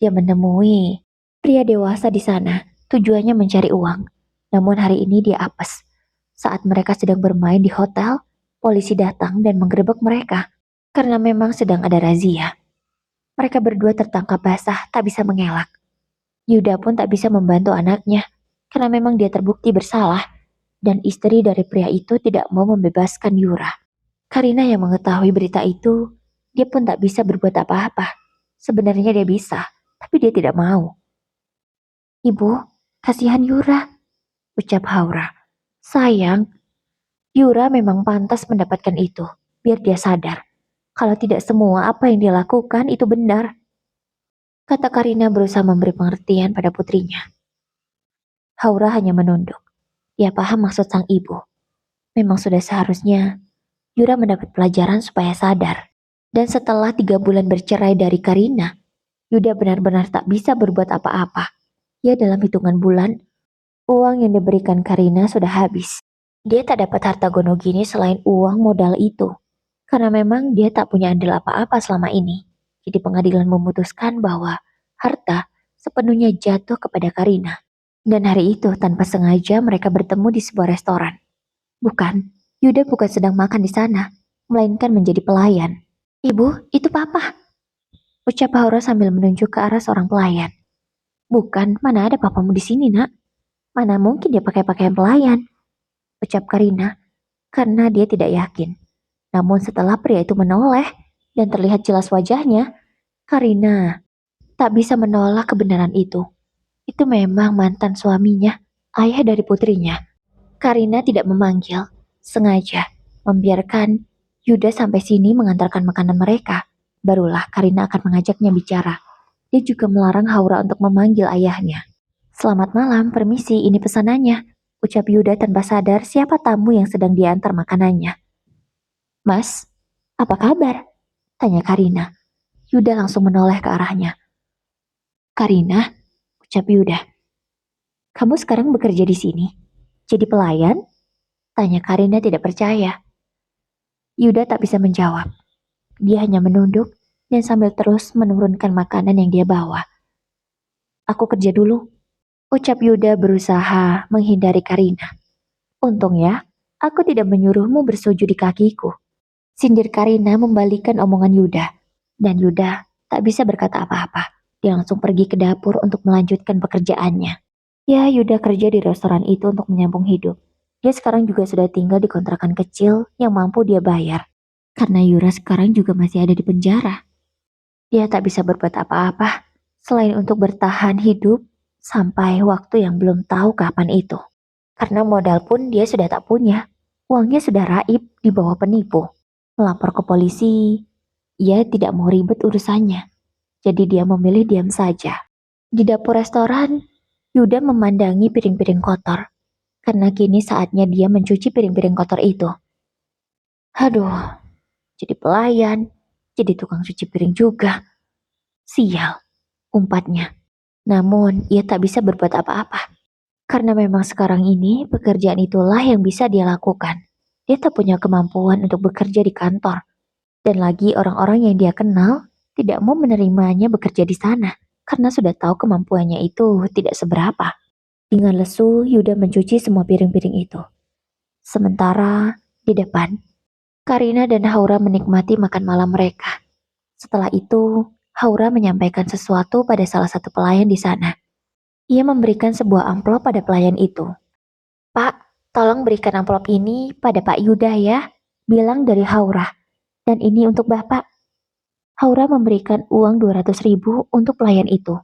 Dia menemui pria dewasa di sana. Tujuannya mencari uang. Namun hari ini dia apes. Saat mereka sedang bermain di hotel, polisi datang dan menggerebek mereka. Karena memang sedang ada razia. Mereka berdua tertangkap basah, tak bisa mengelak. Yuda pun tak bisa membantu anaknya. Karena memang dia terbukti bersalah. Dan istri dari pria itu tidak mau membebaskan Yura. Karina yang mengetahui berita itu, dia pun tak bisa berbuat apa-apa. Sebenarnya dia bisa, tapi dia tidak mau. Ibu, kasihan Yura, ucap Haura. Sayang, Yura memang pantas mendapatkan itu, biar dia sadar. Kalau tidak semua apa yang dia lakukan itu benar. Kata Karina berusaha memberi pengertian pada putrinya. Haura hanya menunduk. Dia paham maksud sang ibu. Memang sudah seharusnya Yura mendapat pelajaran supaya sadar. Dan setelah 3 bulan bercerai dari Karina, Yuda benar-benar tak bisa berbuat apa-apa. Ya dalam hitungan bulan, uang yang diberikan Karina sudah habis. Dia tak dapat harta gono gini selain uang modal itu. Karena memang dia tak punya andil apa-apa selama ini. Jadi pengadilan memutuskan bahwa harta sepenuhnya jatuh kepada Karina. Dan hari itu tanpa sengaja mereka bertemu di sebuah restoran. Bukan, Yuda bukan sedang makan di sana, melainkan menjadi pelayan. Ibu, itu papa, ucap Haura sambil menunjuk ke arah seorang pelayan. Bukan, mana ada papamu di sini, nak? Mana mungkin dia pakai pakaian pelayan, ucap Karina, karena dia tidak yakin. Namun setelah pria itu menoleh dan terlihat jelas wajahnya, Karina tak bisa menolak kebenaran itu. Itu memang mantan suaminya, ayah dari putrinya. Karina tidak memanggil, sengaja membiarkan Yuda sampai sini mengantarkan makanan mereka. Barulah Karina akan mengajaknya bicara. Dia juga melarang Haura untuk memanggil ayahnya. Selamat malam, permisi, ini pesanannya. Ucap Yuda tanpa sadar siapa tamu yang sedang diantar makanannya. Mas, apa kabar? Tanya Karina. Yuda langsung menoleh ke arahnya. Karina, ucap Yuda. Kamu sekarang bekerja di sini? Jadi pelayan? Tanya Karina tidak percaya. Yuda tak bisa menjawab. Dia hanya menunduk dan sambil terus menurunkan makanan yang dia bawa. Aku kerja dulu, ucap Yuda berusaha menghindari Karina. Untung ya, aku tidak menyuruhmu bersujud di kakiku. Sindir Karina membalikkan omongan Yuda. Dan Yuda tak bisa berkata apa-apa. Dia langsung pergi ke dapur untuk melanjutkan pekerjaannya. Ya, Yuda kerja di restoran itu untuk menyambung hidup. Dia sekarang juga sudah tinggal di kontrakan kecil yang mampu dia bayar. Karena Yura sekarang juga masih ada di penjara. Dia tak bisa berbuat apa-apa selain untuk bertahan hidup sampai waktu yang belum tahu kapan itu. Karena modal pun dia sudah tak punya. Uangnya sudah raib di bawah penipu. Melapor ke polisi, ia tidak mau ribet urusannya. Jadi dia memilih diam saja. Di dapur restoran, Yuda memandangi piring-piring kotor. Karena kini saatnya dia mencuci piring-piring kotor itu. Aduh, jadi pelayan, jadi tukang cuci piring juga. Sial, umpatnya. Namun, ia tak bisa berbuat apa-apa. Karena memang sekarang ini pekerjaan itulah yang bisa dia lakukan. Dia tak punya kemampuan untuk bekerja di kantor. Dan lagi orang-orang yang dia kenal tidak mau menerimanya bekerja di sana. Karena sudah tahu kemampuannya itu tidak seberapa. Dengan lesu, Yuda mencuci semua piring-piring itu. Sementara, di depan, Karina dan Haura menikmati makan malam mereka. Setelah itu, Haura menyampaikan sesuatu pada salah satu pelayan di sana. Ia memberikan sebuah amplop pada pelayan itu. Pak, tolong berikan amplop ini pada Pak Yuda ya, bilang dari Haura. Dan ini untuk Bapak. Haura memberikan uang 200.000 untuk pelayan itu.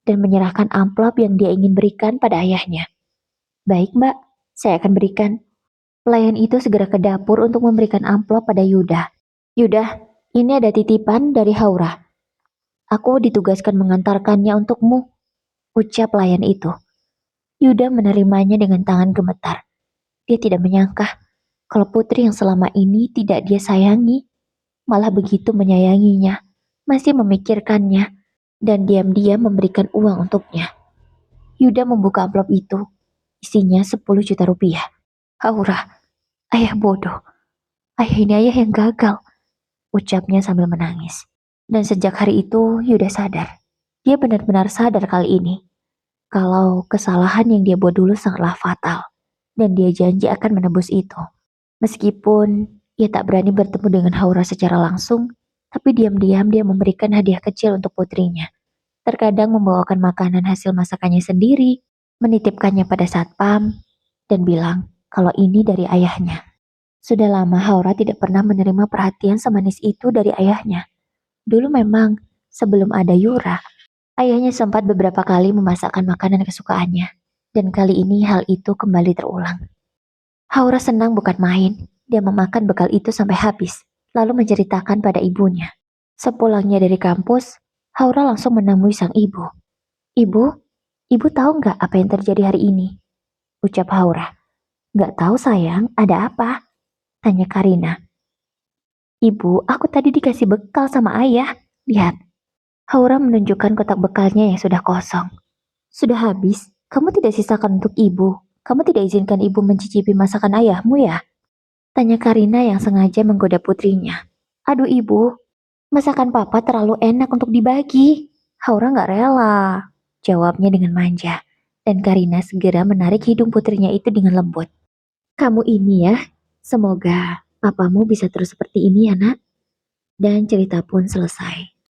Dan menyerahkan amplop yang dia ingin berikan pada ayahnya. Baik mbak, saya akan berikan. Pelayan itu segera ke dapur untuk memberikan amplop pada Yuda. Yuda, ini ada titipan dari Haura. Aku ditugaskan mengantarkannya untukmu, ucap pelayan itu. Yuda menerimanya dengan tangan gemetar. Dia tidak menyangka kalau putri yang selama ini tidak dia sayangi, malah begitu menyayanginya, masih memikirkannya, dan diam-diam memberikan uang untuknya. Yuda membuka amplop itu, isinya 10 juta rupiah. Haura, ayah bodoh, ayah ini ayah yang gagal, ucapnya sambil menangis. Dan sejak hari itu, Yuda sadar. Dia benar-benar sadar kali ini. Kalau kesalahan yang dia buat dulu sangatlah fatal. Dan dia janji akan menebus itu. Meskipun ia tak berani bertemu dengan Haura secara langsung, tapi diam-diam dia memberikan hadiah kecil untuk putrinya. Terkadang membawakan makanan hasil masakannya sendiri, menitipkannya pada satpam, dan bilang kalau ini dari ayahnya. Sudah lama Haura tidak pernah menerima perhatian semanis itu dari ayahnya. Dulu memang sebelum ada Yura, Ayahnya sempat beberapa kali memasakkan makanan kesukaannya, dan kali ini hal itu kembali terulang. Haura senang bukan main, dia memakan bekal itu sampai habis, lalu menceritakan pada ibunya. Sepulangnya dari kampus, Haura langsung menemui sang ibu. Ibu, ibu tahu nggak apa yang terjadi hari ini? Ucap Haura. Nggak tahu sayang, ada apa? Tanya Karina. Ibu, aku tadi dikasih bekal sama ayah. Lihat, Haura menunjukkan kotak bekalnya yang sudah kosong. Sudah habis, kamu tidak sisakan untuk ibu. Kamu tidak izinkan ibu mencicipi masakan ayahmu ya? Tanya Karina yang sengaja menggoda putrinya. Aduh ibu, masakan papa terlalu enak untuk dibagi. Haura nggak rela. Jawabnya dengan manja. Dan Karina segera menarik hidung putrinya itu dengan lembut. Kamu ini ya, semoga papamu bisa terus seperti ini ya nak. Dan cerita pun selesai.